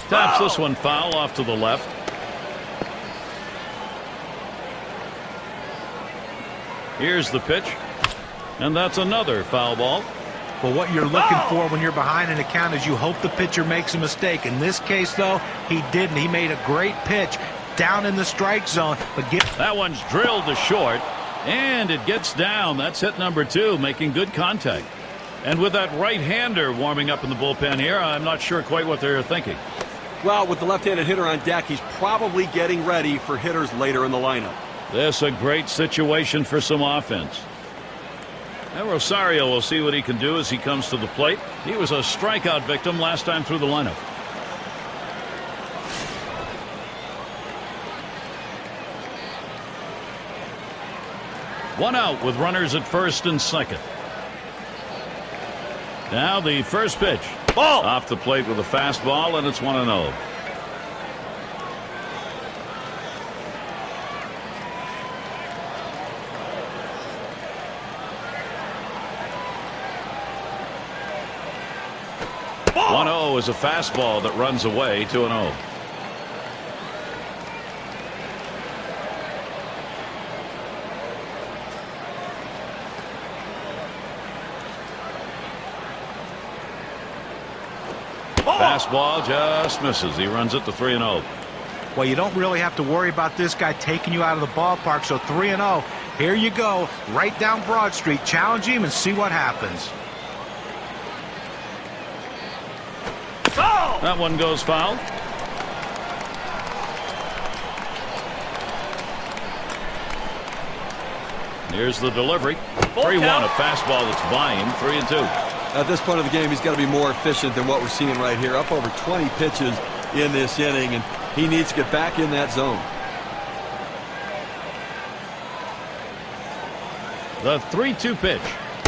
Taps this one foul off to the left. Here's the pitch. And that's another foul ball. Well, what you're looking for when you're behind an account is you hope the pitcher makes a mistake. In this case, though, he didn't. He made a great pitch down in the strike zone. But that one's drilled to short, and it gets down. That's hit number 2, making good contact. And with that right-hander warming up in the bullpen here, I'm not sure quite what they're thinking. Well, with the left-handed hitter on deck, he's probably getting ready for hitters later in the lineup. This a great situation for some offense. And Rosario will see what he can do as he comes to the plate. He was a strikeout victim last time through the lineup. One out with runners at first and second. Now the first pitch. Ball. Off the plate with a fastball, and it's 1-0. 2-0 is a fastball that runs away. 2-0. Fastball just misses. He runs it to 3-0. Well, you don't really have to worry about this guy taking you out of the ballpark. So 3-0. Here you go. Right down Broad Street. Challenge him and see what happens. That one goes foul. Here's the delivery. 3-1. A fastball that's by him. 3-2. At this point of the game, he's got to be more efficient than what we're seeing right here. Up over 20 pitches in this inning, and he needs to get back in that zone. The 3-2 pitch.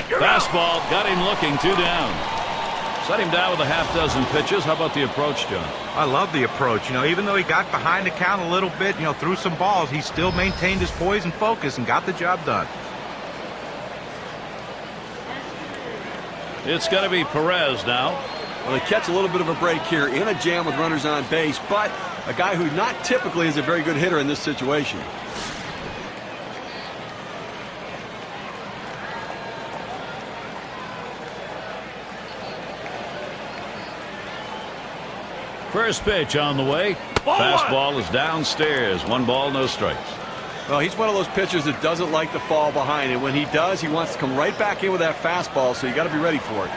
Fastball got him looking. 2 down. Set him down with a half dozen pitches. How about the approach, John? I love the approach. You know, even though he got behind the count a little bit, you know, threw some balls, he still maintained his poise and focus and got the job done. It's going to be Perez now. Well, they catch a little bit of a break here in a jam with runners on base, but a guy who not typically is a very good hitter in this situation. First pitch on the way. Fastball is downstairs. 1 ball, no strikes. Well, he's one of those pitchers that doesn't like to fall behind, and when he does, he wants to come right back in with that fastball, so you got to be ready for it.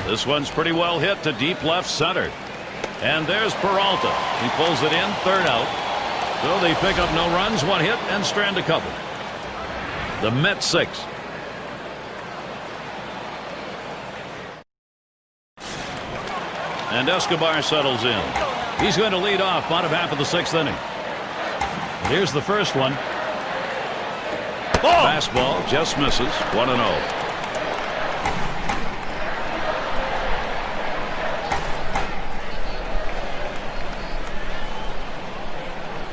This one's pretty well hit to deep left center. And there's Peralta. He pulls it in. 3rd out. So they pick up no runs, 1 hit, and strand a couple. The Mets 6. And Escobar settles in. He's going to lead off bottom half of the 6th inning. And here's the first one. Fastball just misses. 1-0.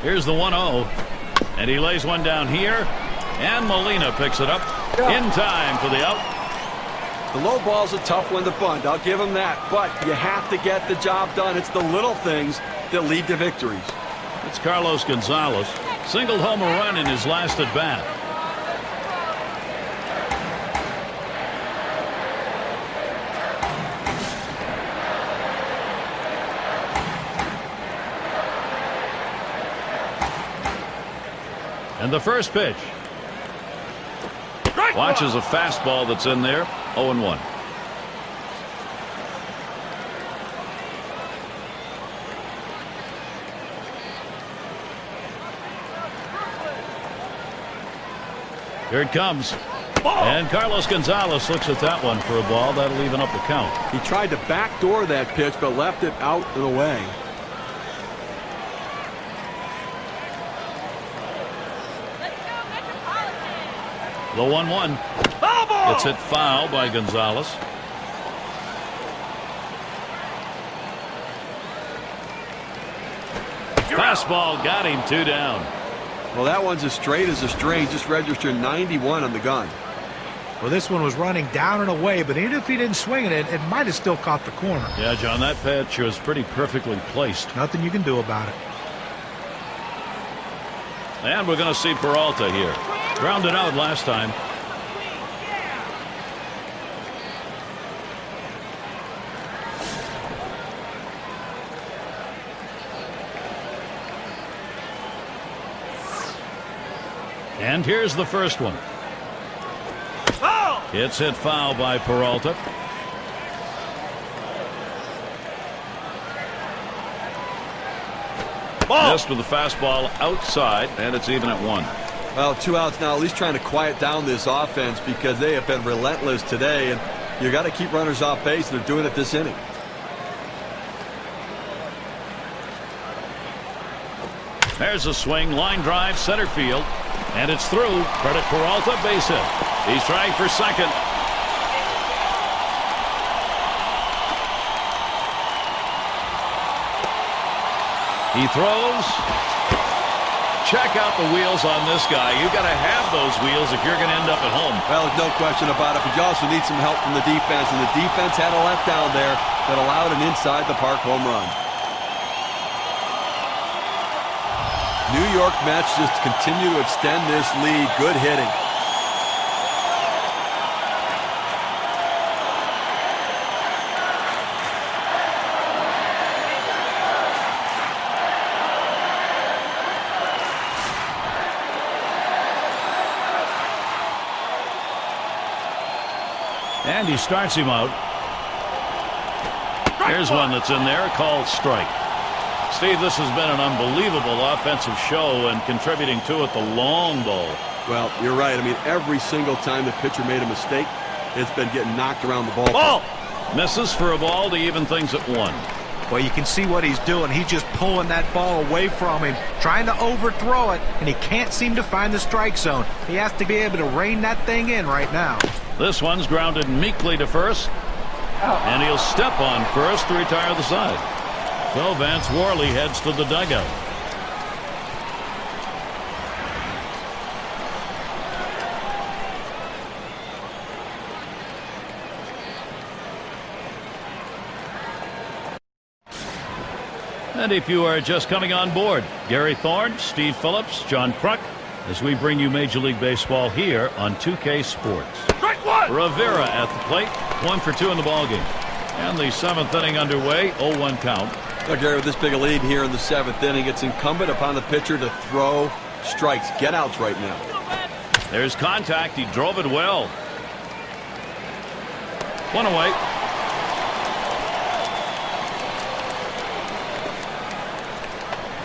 Here's the 1-0. And he lays one down here. And Molina picks it up in time for the out. The low ball's a tough one to bunt. I'll give him that. But you have to get the job done. It's the little things that lead to victories. It's Carlos Gonzalez. Singled home a run in his last at bat. And the first pitch. Watches a fastball that's in there. 0-1. Here it comes. And Carlos Gonzalez looks at that one for a ball. That'll even up the count. He tried to backdoor that pitch, but left it out and away. The 1-1. It's hit foul by Gonzalez. Fastball got him. 2 down. Well, that one's as straight as a string. Just registered 91 on the gun. Well, this one was running down and away, but even if he didn't swing it, it might have still caught the corner. Yeah, John, that pitch was pretty perfectly placed. Nothing you can do about it. And we're going to see Peralta here. Grounded out last time. And here's the first one. It's hit foul by Peralta. Missed with the fastball outside, and it's even at 1. Well, 2 outs now, at least trying to quiet down this offense because they have been relentless today, and you got to keep runners off base, and they're doing it this inning. There's a swing, line drive, center field, and it's through. Credit Peralta, base hit. He's trying for second. He throws. check out the wheels on this guy. You got to have those wheels if you're going to end up at home. Well, there's no question about it, but you also need some help from the defense, and the defense had a letdown there that allowed an inside-the-park home run. New York Mets just continue to extend this lead. Good hitting. And he starts him out. Here's one that's in there, called strike. Steve, this has been an unbelievable offensive show, and contributing to it, the long ball. Well, you're right. I mean, every single time the pitcher made a mistake, it's been getting knocked around the ball. Ball! Misses for a ball to even things at 1. Well, you can see what he's doing. He's just pulling that ball away from him, trying to overthrow it, and he can't seem to find the strike zone. He has to be able to rein that thing in right now. This one's grounded meekly to first, and he'll step on first to retire the side. So Vance Worley heads to the dugout. And if you are just coming on board, Gary Thorne, Steve Phillips, John Kruk, as we bring you Major League Baseball here on 2K Sports. Rivera at the plate, 1 for 2 in the ballgame. And the 7th inning underway, 0-1 count. Now, Gary, with this big a lead here in the 7th inning, it's incumbent upon the pitcher to throw strikes, get outs right now. There's contact. He drove it well. 1 away.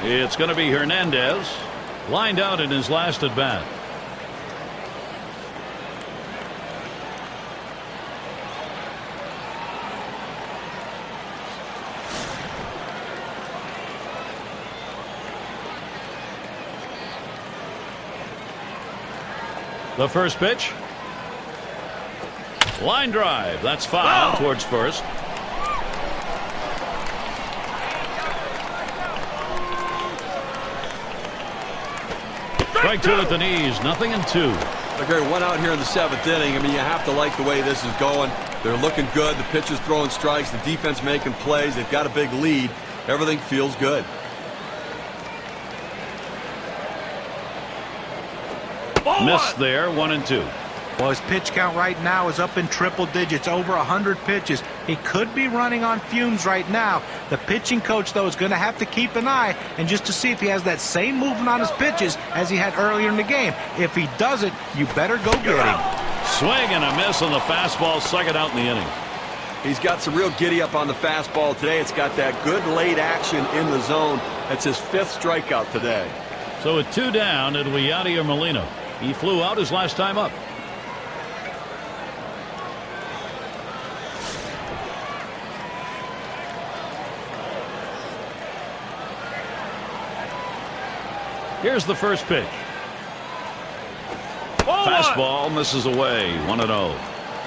It's going to be Hernandez, lined out in his last at bat. The first pitch. Line drive. That's foul towards first. Strike 2 at the knees. 0-2. Gary, 1 out here in the 7th inning. I mean, you have to like the way this is going. They're looking good. The pitcher's throwing strikes. The defense making plays. They've got a big lead. Everything feels good. Missed there. 1-2. Well, his pitch count right now is up in triple digits, over 100 pitches. He could be running on fumes right now. The pitching coach, though, is going to have to keep an eye and just to see if he has that same movement on his pitches as he had earlier in the game. If he doesn't, you better go get him. Swing and a miss on the fastball, second out in the inning. He's got some real giddy up on the fastball today. It's got that good late action in the zone. That's his 5th strikeout today. So with 2 down, it'll be Yadier Molina. He flew out his last time up. Here's the first pitch. Fastball misses away. 1-0.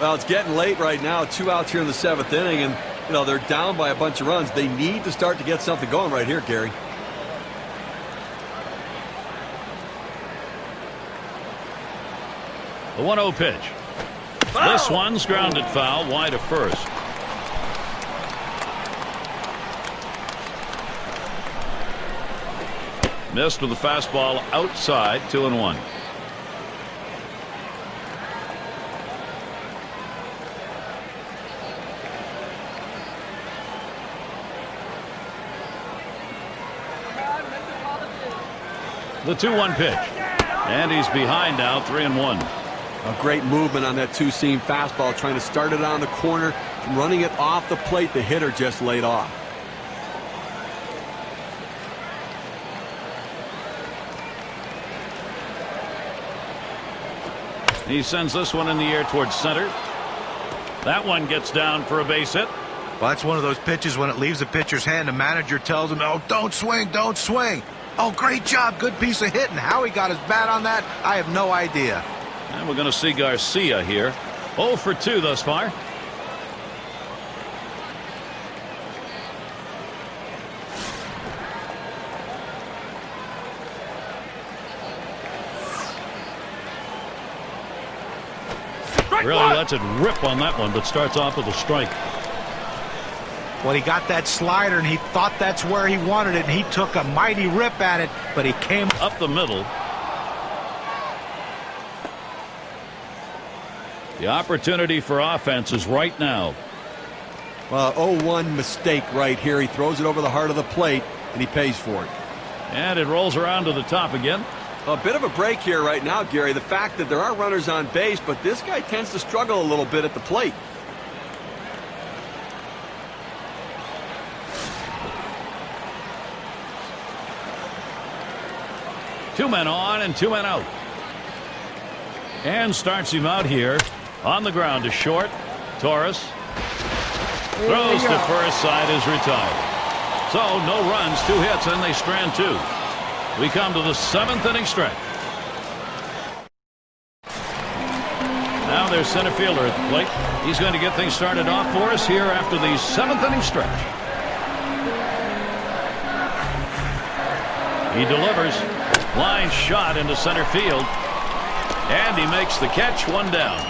Well, it's getting late right now. 2 outs here in the 7th inning, and you know they're down by a bunch of runs. They need to start to get something going right here, Gary. The 1-0 pitch. This one's grounded foul wide of first. Missed with the fastball outside. 2-1. The 2-1 pitch. And he's behind now. 3-1. A great movement on that 2-seam fastball, trying to start it on the corner, running it off the plate. The hitter just laid off. He sends this one in the air towards center. That one gets down for a base hit. Well, that's one of those pitches when it leaves the pitcher's hand, the manager tells him, oh, don't swing, don't swing. Oh, great job, good piece of hitting. How he got his bat on that, I have no idea. And we're going to see Garcia here. 0 for 2 thus far. Really lets it rip on that one, but starts off with a strike. Well, he got that slider, and he thought that's where he wanted it, and he took a mighty rip at it, but he came up the middle. The opportunity for offense is right now. 0-1 mistake right here. He throws it over the heart of the plate, and he pays for it. And it rolls around to the top again. A bit of a break here right now, Gary. The fact that there are runners on base, but this guy tends to struggle a little bit at the plate. Two men on and two men out. And starts him out here on the ground to short. Torres throws to first, side is retired. So no runs, 2 hits, and they strand 2. We come to the 7th inning stretch. Now there's center fielder at the plate. He's going to get things started off for us here after the 7th inning stretch. He delivers. Line shot into center field. And he makes the catch, 1 down.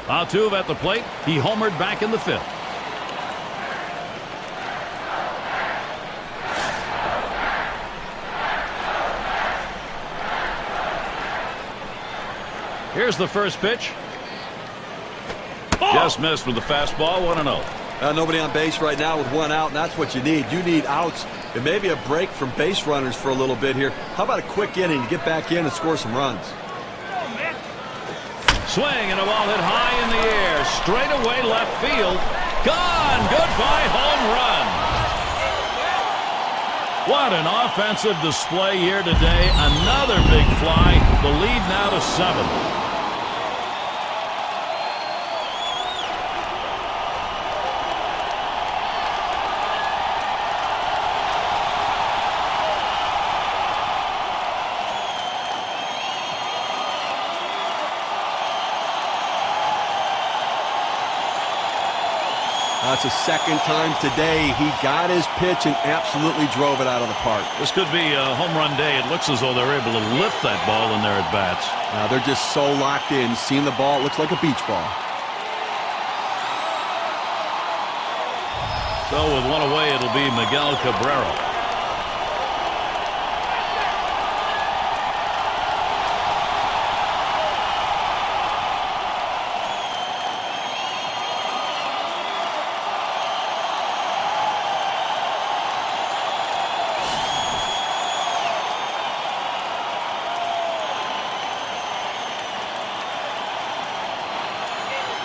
Altuve at the plate. He homered back in the 5th. Here's the first pitch. Just missed with the fastball, 1-0. Nobody on base right now with 1 out, and that's what you need. You need outs and maybe a break from base runners for a little bit here. How about a quick inning to get back in and score some runs? Swing and a ball hit high in the air. Straight away left field. Gone. Goodbye home run. What an offensive display here today. Another big fly. The lead now to 7. That's the second time today he got his pitch and absolutely drove it out of the park. This could be a home run day. It looks as though they're able to lift that ball in their at-bats. Now they're just so locked in. Seeing the ball, it looks like a beach ball. So with 1 away, it'll be Miguel Cabrera.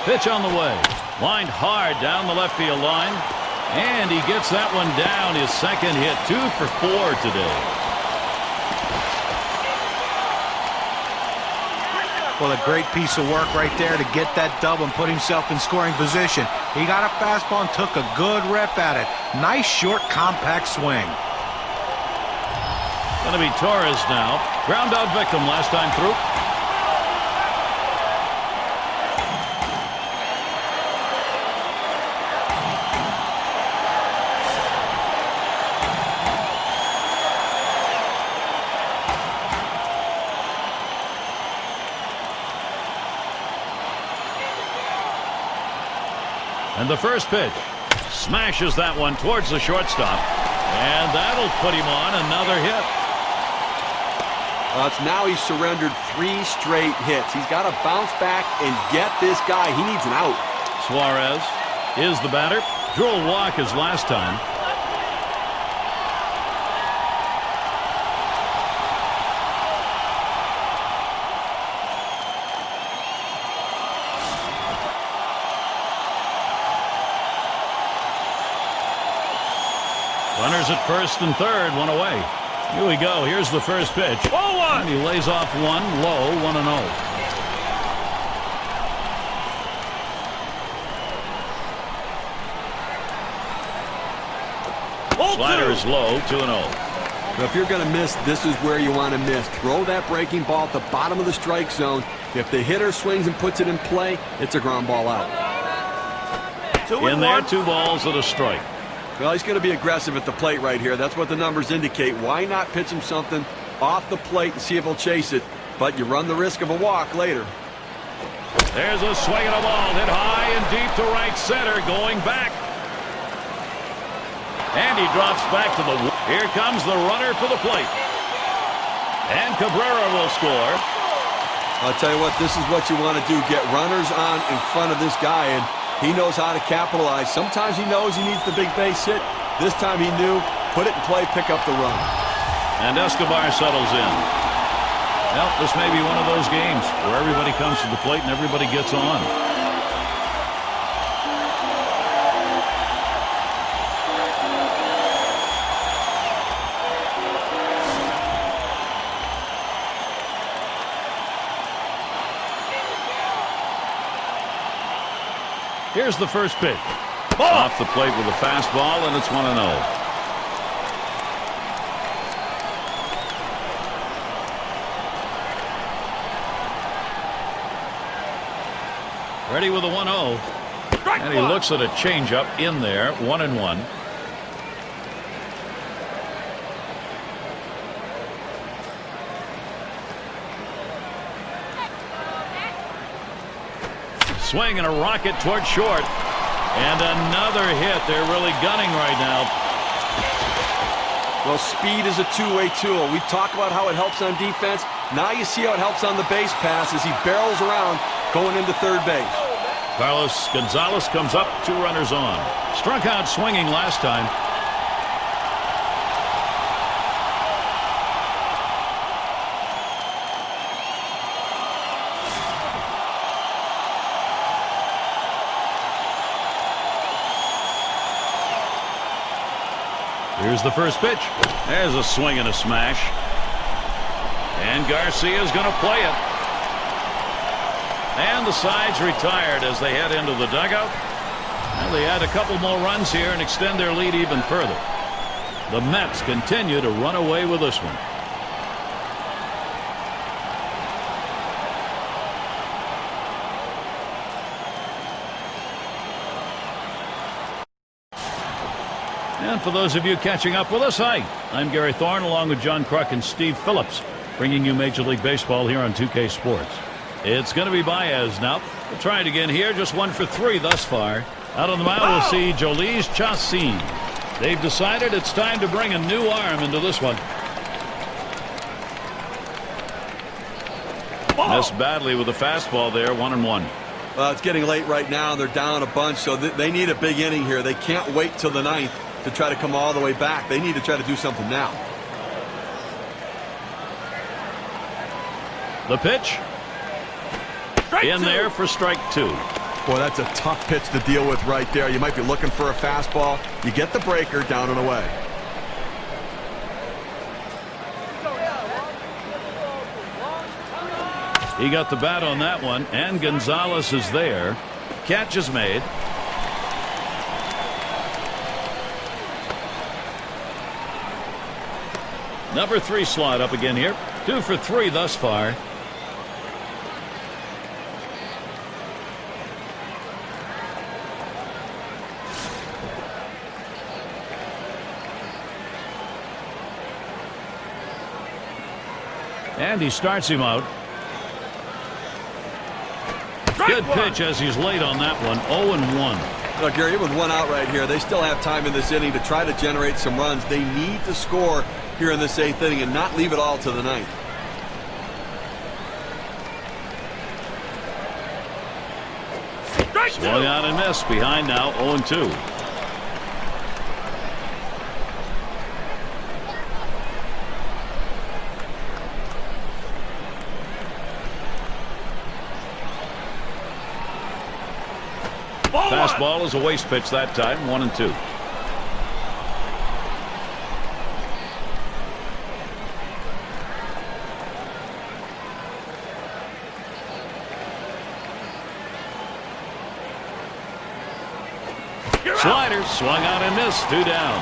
Pitch on the way. Lined hard down the left field line. And he gets that one down. His second hit. 2 for 4 today. Well, a great piece of work right there to get that double and put himself in scoring position. He got a fastball and took a good rip at it. Nice, short, compact swing. Going to be Torres now. Ground out victim last time through. And the first pitch smashes that one towards the shortstop. And that'll put him on another hit. It's now he's surrendered 3 straight hits. He's got to bounce back and get this guy. He needs an out. Suarez is the batter. Drew a walk his last time. Runners at first and third, 1 away. Here we go. Here's the first pitch. Oh, and he lays off 1 low, 1-0. Slider is low, 2-0. Now, if you're going to miss, this is where you want to miss. Throw that breaking ball at the bottom of the strike zone. If the hitter swings and puts it in play, it's a ground ball out. In there, 2 balls and a strike. Well, he's going to be aggressive at the plate right here. That's what the numbers indicate. Why not pitch him something off the plate and see if he'll chase it? But you run the risk of a walk later. There's a swing and a ball hit high and deep to right center, going back. And he drops back to the... Here comes the runner for the plate. And Cabrera will score. I'll tell you what, this is what you want to do. Get runners on in front of this guy, and he knows how to capitalize. Sometimes he knows he needs the big base hit. This time he knew. Put it in play, pick up the run. And Escobar settles in. Well, this may be one of those games where everybody comes to the plate and everybody gets on. Here's the first pitch. Off the plate with a fastball, and it's 1-0. Ready with a 1-0. And he looks at a changeup in there, 1-1. Swing and a rocket toward short. And another hit. They're really gunning right now. Well, speed is a two-way tool. We talk about how it helps on defense. Now you see how it helps on the base pass as he barrels around going into third base. Carlos Gonzalez comes up, 2 runners on. Struck out swinging last time. Here's the first pitch. There's a swing and a smash. And Garcia's going to play it. And the side's retired as they head into the dugout. And they add a couple more runs here and extend their lead even further. The Mets continue to run away with this one. And for those of you catching up with us, hi, I'm Gary Thorne along with John Kruk and Steve Phillips, bringing you Major League Baseball here on 2K Sports. It's going to be Baez now. We'll try it again here. Just 1 for 3 thus far. Out on the mound, we'll see Jolies Chacin. They've decided it's time to bring a new arm into this one. Missed badly with the fastball there, 1-1. Well, it's getting late right now. They're down a bunch, so they need a big inning here. They can't wait till the 9th to try to come all the way back. They need to try to do something now. The pitch. In there for strike 2. Boy, that's a tough pitch to deal with right there. You might be looking for a fastball. You get the breaker, down and away. He got the bat on that one, and Gonzalez is there. Catch is made. Number 3 slot up again here. 2 for 3 thus far. And he starts him out. Good pitch as he's late on that one. 0-1. Look, Gary, with 1 out right here, they still have time in this inning to try to generate some runs. They need to score here in this 8th inning and not leave it all to the 9th. Swung on and missed. Behind now, 0-2. Fastball is a waste pitch that time, 1-2. Slider swung out and missed. 2 down.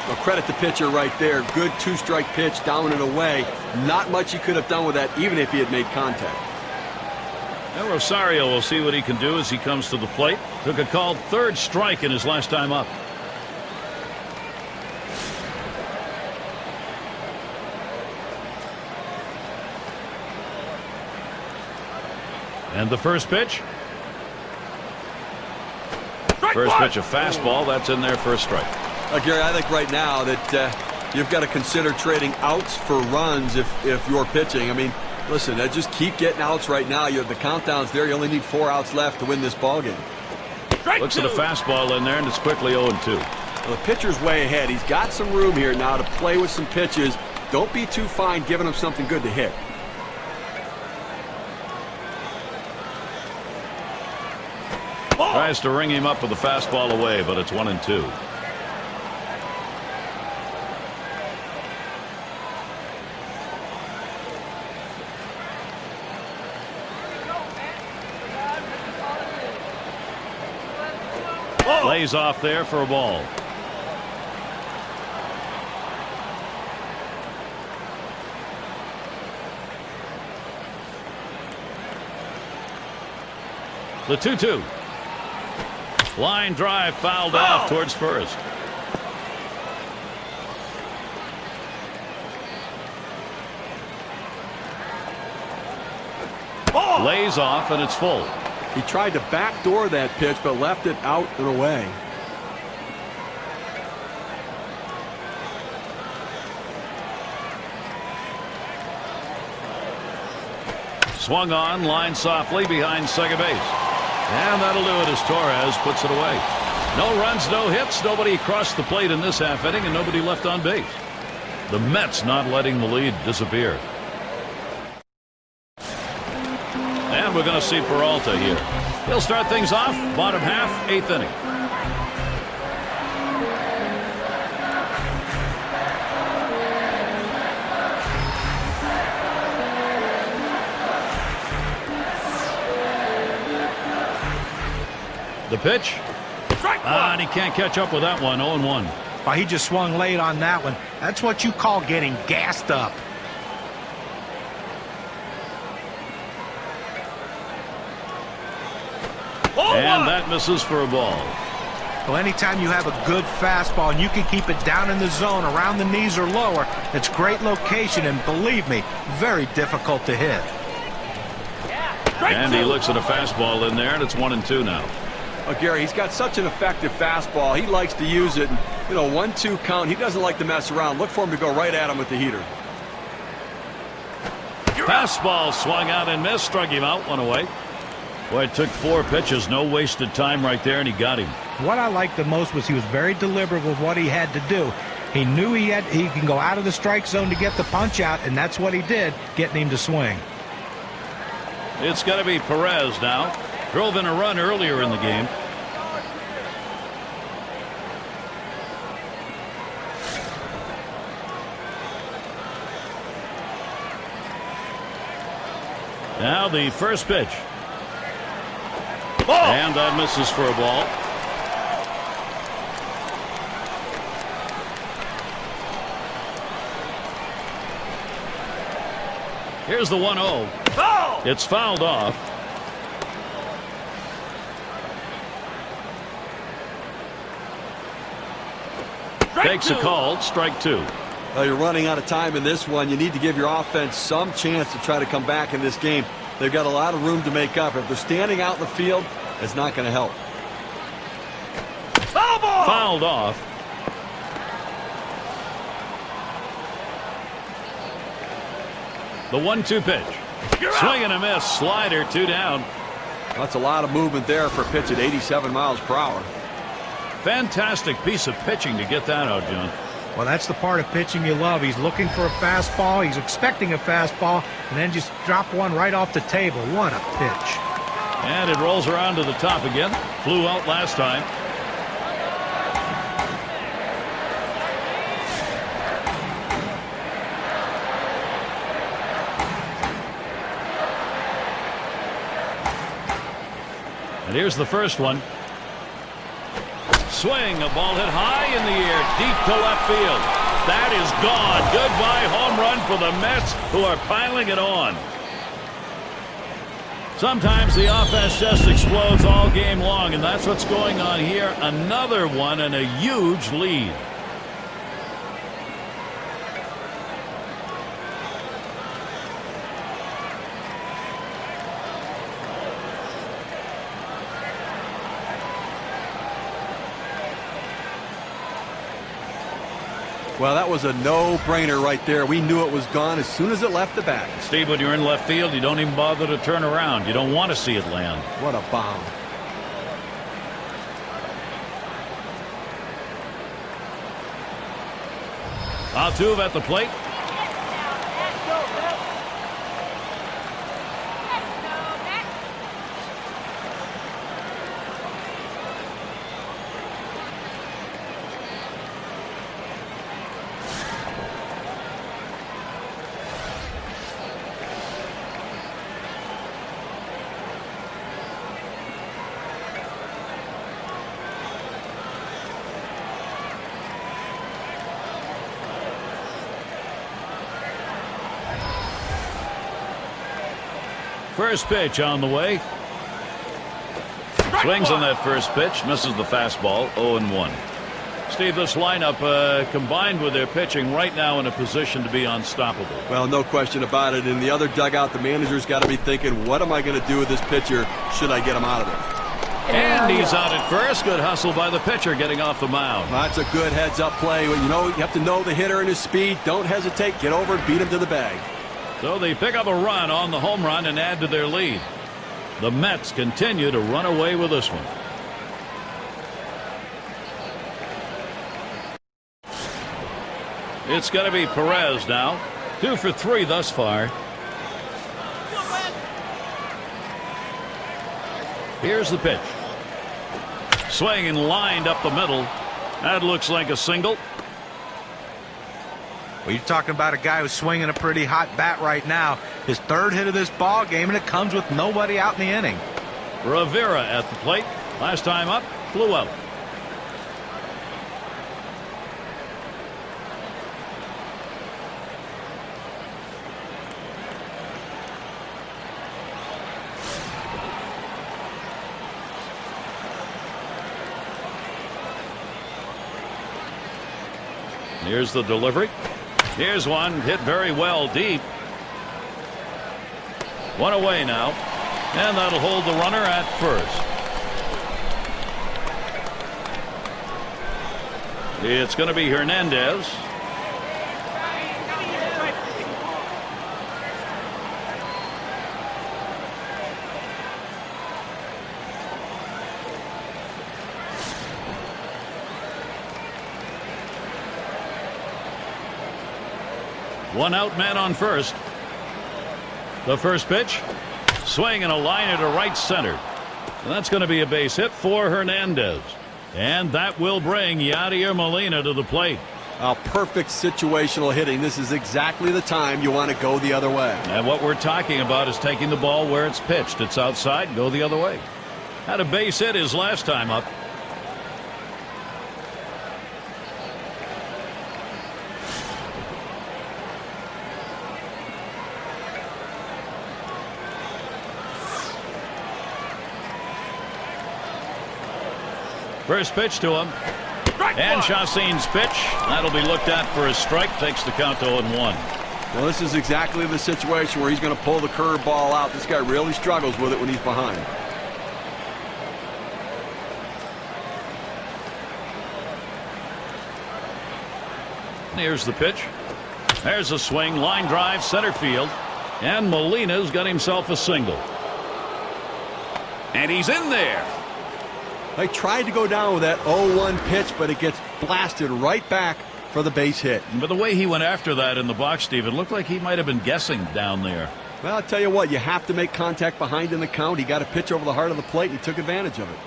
Well, credit the pitcher right there. Good 2-strike pitch, down and away. Not much he could have done with that, even if he had made contact. And Rosario will see what he can do as he comes to the plate. Took a called 3rd strike in his last time up. And the first pitch. First pitch, a fastball. That's in there for a strike. Gary, I think right now that you've got to consider trading outs for runs if you're pitching. I mean, listen, just keep getting outs right now. The countdown's there. You only need 4 outs left to win this ball game. Looks at a fastball in there, and it's quickly 0-2. Well, the pitcher's way ahead. He's got some room here now to play with some pitches. Don't be too fine giving him something good to hit. Tries to ring him up with a fastball away, but it's 1-2. Lays off there for a ball. The 2-2. Line drive fouled off towards first. Lays off, and it's full. He tried to backdoor that pitch, but left it out and away. Swung on, line softly behind second base. And that'll do it as Torres puts it away. No runs, no hits, nobody crossed the plate in this half inning, and nobody left on base. The Mets not letting the lead disappear. And we're going to see Peralta here. He'll start things off, bottom half, 8th inning. The pitch. And he can't catch up with that one. 0-1. Well, he just swung late on that one. That's what you call getting gassed up. And that misses for a ball. Well, anytime you have a good fastball and you can keep it down in the zone around the knees or lower, it's great location, and believe me, very difficult to hit. And he looks at a fastball in there, and it's 1-2 now. Gary, he's got such an effective fastball. He likes to use it. And, 1-2 count. He doesn't like to mess around. Look for him to go right at him with the heater. Fastball swung out and missed. Struck him out. One away. Boy, it took 4 pitches. No wasted time right there, and he got him. What I liked the most was he was very deliberate with what he had to do. He knew he can go out of the strike zone to get the punch out, and that's what he did, getting him to swing. It's got to be Perez now. Drove in a run earlier in the game. Now the first pitch. And that misses for a ball. Here's the 1-0. It's fouled off. Takes a call, strike 2. Well, you're running out of time in this one. You need to give your offense some chance to try to come back in this game. They've got a lot of room to make up. If they're standing out in the field, it's not going to help. Fouled off. The 1-2 pitch. Swing and a miss. Slider, 2 down. That's a lot of movement there for a pitch at 87 miles per hour. Fantastic piece of pitching to get that out, John. Well, that's the part of pitching you love. He's looking for a fastball. He's expecting a fastball, and then just drop one right off the table. What a pitch. And it rolls around to the top again. Flew out last time. And here's the first one. Swing, a ball hit high in the air, deep to left field. That is gone. Goodbye home run for the Mets, who are piling it on. Sometimes the offense just explodes all game long, and that's what's going on here. Another one and a huge lead. Well, that was a no-brainer right there. We knew it was gone as soon as it left the bat. Steve, when you're in left field, you don't even bother to turn around. You don't want to see it land. What a bomb. Altuve at the plate. First pitch on the way. Swings on that first pitch, misses the fastball. 0-1. Steve, this lineup combined with their pitching right now in a position to be unstoppable. Well, no question about it. In the other dugout, the manager's got to be thinking, what am I going to do with this pitcher? Should I get him out of there? And he's out at first. Good hustle by the pitcher getting off the mound. That's a good heads-up play. You know, you have to know the hitter and his speed. Don't hesitate. Get over and beat him to the bag. So they pick up a run on the home run and add to their lead. The Mets continue to run away with this one. It's going to be Perez now. 2 for 3 thus far. Here's the pitch. Swing and lined up the middle. That looks like a single. Well, you're talking about a guy who's swinging a pretty hot bat right now. His third hit of this ball game, and it comes with nobody out in the inning. Rivera at the plate. Last time up, flew out. Here's the delivery. Here's one hit very well deep. One away now, and that'll hold the runner at first. It's going to be Hernandez. One out, man on first. The first pitch. Swing and a liner to right center. And that's going to be a base hit for Hernandez. And that will bring Yadier Molina to the plate. Perfect situational hitting. This is exactly the time you want to go the other way. And what we're talking about is taking the ball where it's pitched. It's outside, go the other way. Had a base hit his last time up. First pitch to him. And Chacin's pitch. That'll be looked at for a strike. Takes the count to 0-1. Well, this is exactly the situation where he's going to pull the curveball out. This guy really struggles with it when he's behind. Here's the pitch. There's a swing. Line drive, center field. And Molina's got himself a single. And he's in there. They tried to go down with that 0-1 pitch, but it gets blasted right back for the base hit. But the way he went after that in the box, Steve, it looked like he might have been guessing down there. Well, I'll tell you what, you have to make contact behind in the count. He got a pitch over the heart of the plate, and he took advantage of it.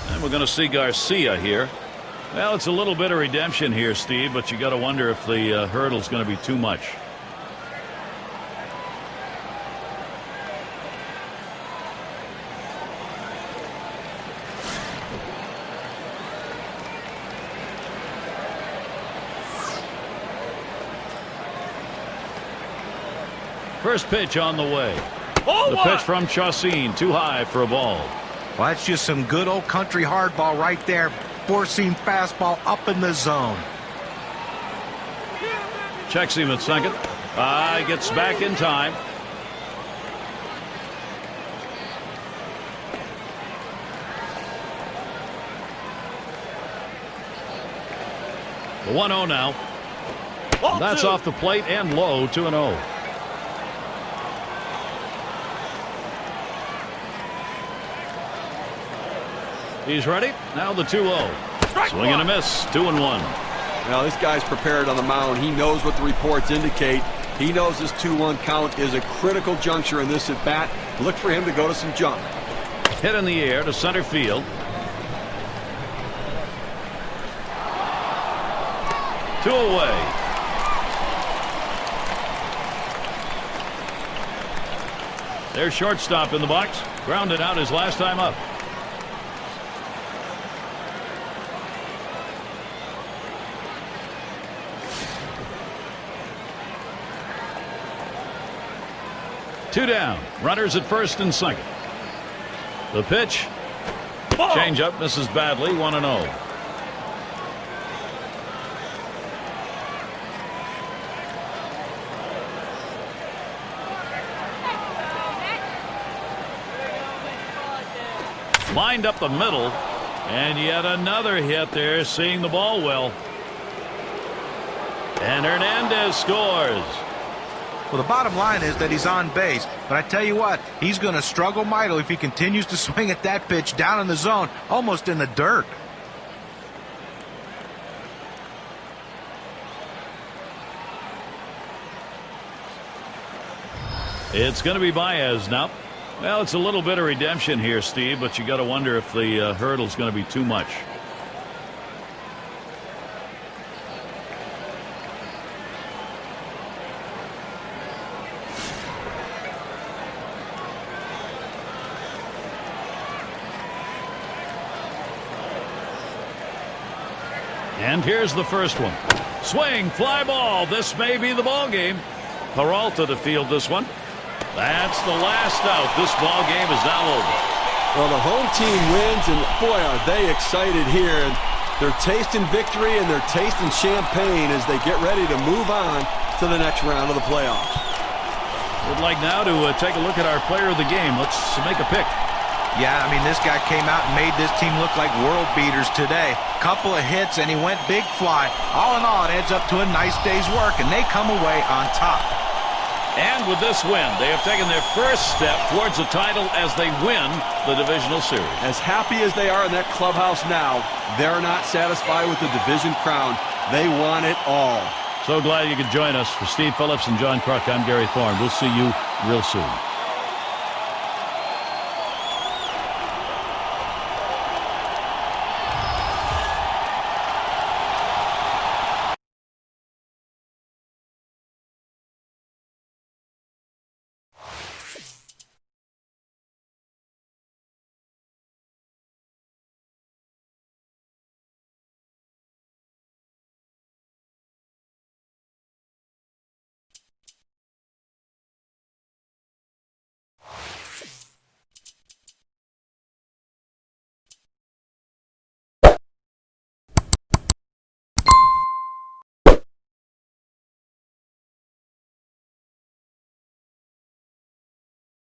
And we're going to see Garcia here. Well, it's a little bit of redemption here, Steve, but you got to wonder if the hurdle's going to be too much. First pitch on the way. The pitch from Chacin, too high for a ball. Well, that's just some good old country hardball right there. Four-seam fastball up in the zone. Checks him at second. Gets back in time. The 1-0 now. And that's off the plate and low, 2-0. He's ready. Now the 2-0. Swing and a miss. 2-1. Now this guy's prepared on the mound. He knows what the reports indicate. He knows this 2-1 count is a critical juncture in this at bat. Look for him to go to some jump. Hit in the air to center field. 2 away. Their shortstop in the box. Grounded out his last time up. Two down. Runners at first and second. The pitch. Change up misses badly. 1-0. Lined up the middle. And yet another hit there, seeing the ball well. And Hernandez scores. Well, the bottom line is that he's on base. But I tell you what, he's going to struggle mightily if he continues to swing at that pitch down in the zone, almost in the dirt. It's going to be Baez now. Well, it's a little bit of redemption here, Steve, but you got to wonder if the hurdle's going to be too much. And here's the first one. Swing, fly ball. This may be the ball game. Peralta to field this one. That's the last out. This ball game is now over. Well, the home team wins, and boy, are they excited here. And they're tasting victory and they're tasting champagne as they get ready to move on to the next round of the playoffs. Would like now to take a look at our player of the game. Let's make a pick. Yeah, I mean, this guy came out and made this team look like world beaters today. Couple of hits, and he went big fly. All in all, it adds up to a nice day's work, and they come away on top. And with this win, they have taken their first step towards the title as they win the divisional series. As happy as they are in that clubhouse now, they're not satisfied with the division crown. They want it all. So glad you could join us. For Steve Phillips and John Kruk, I'm Gary Thorne. We'll see you real soon.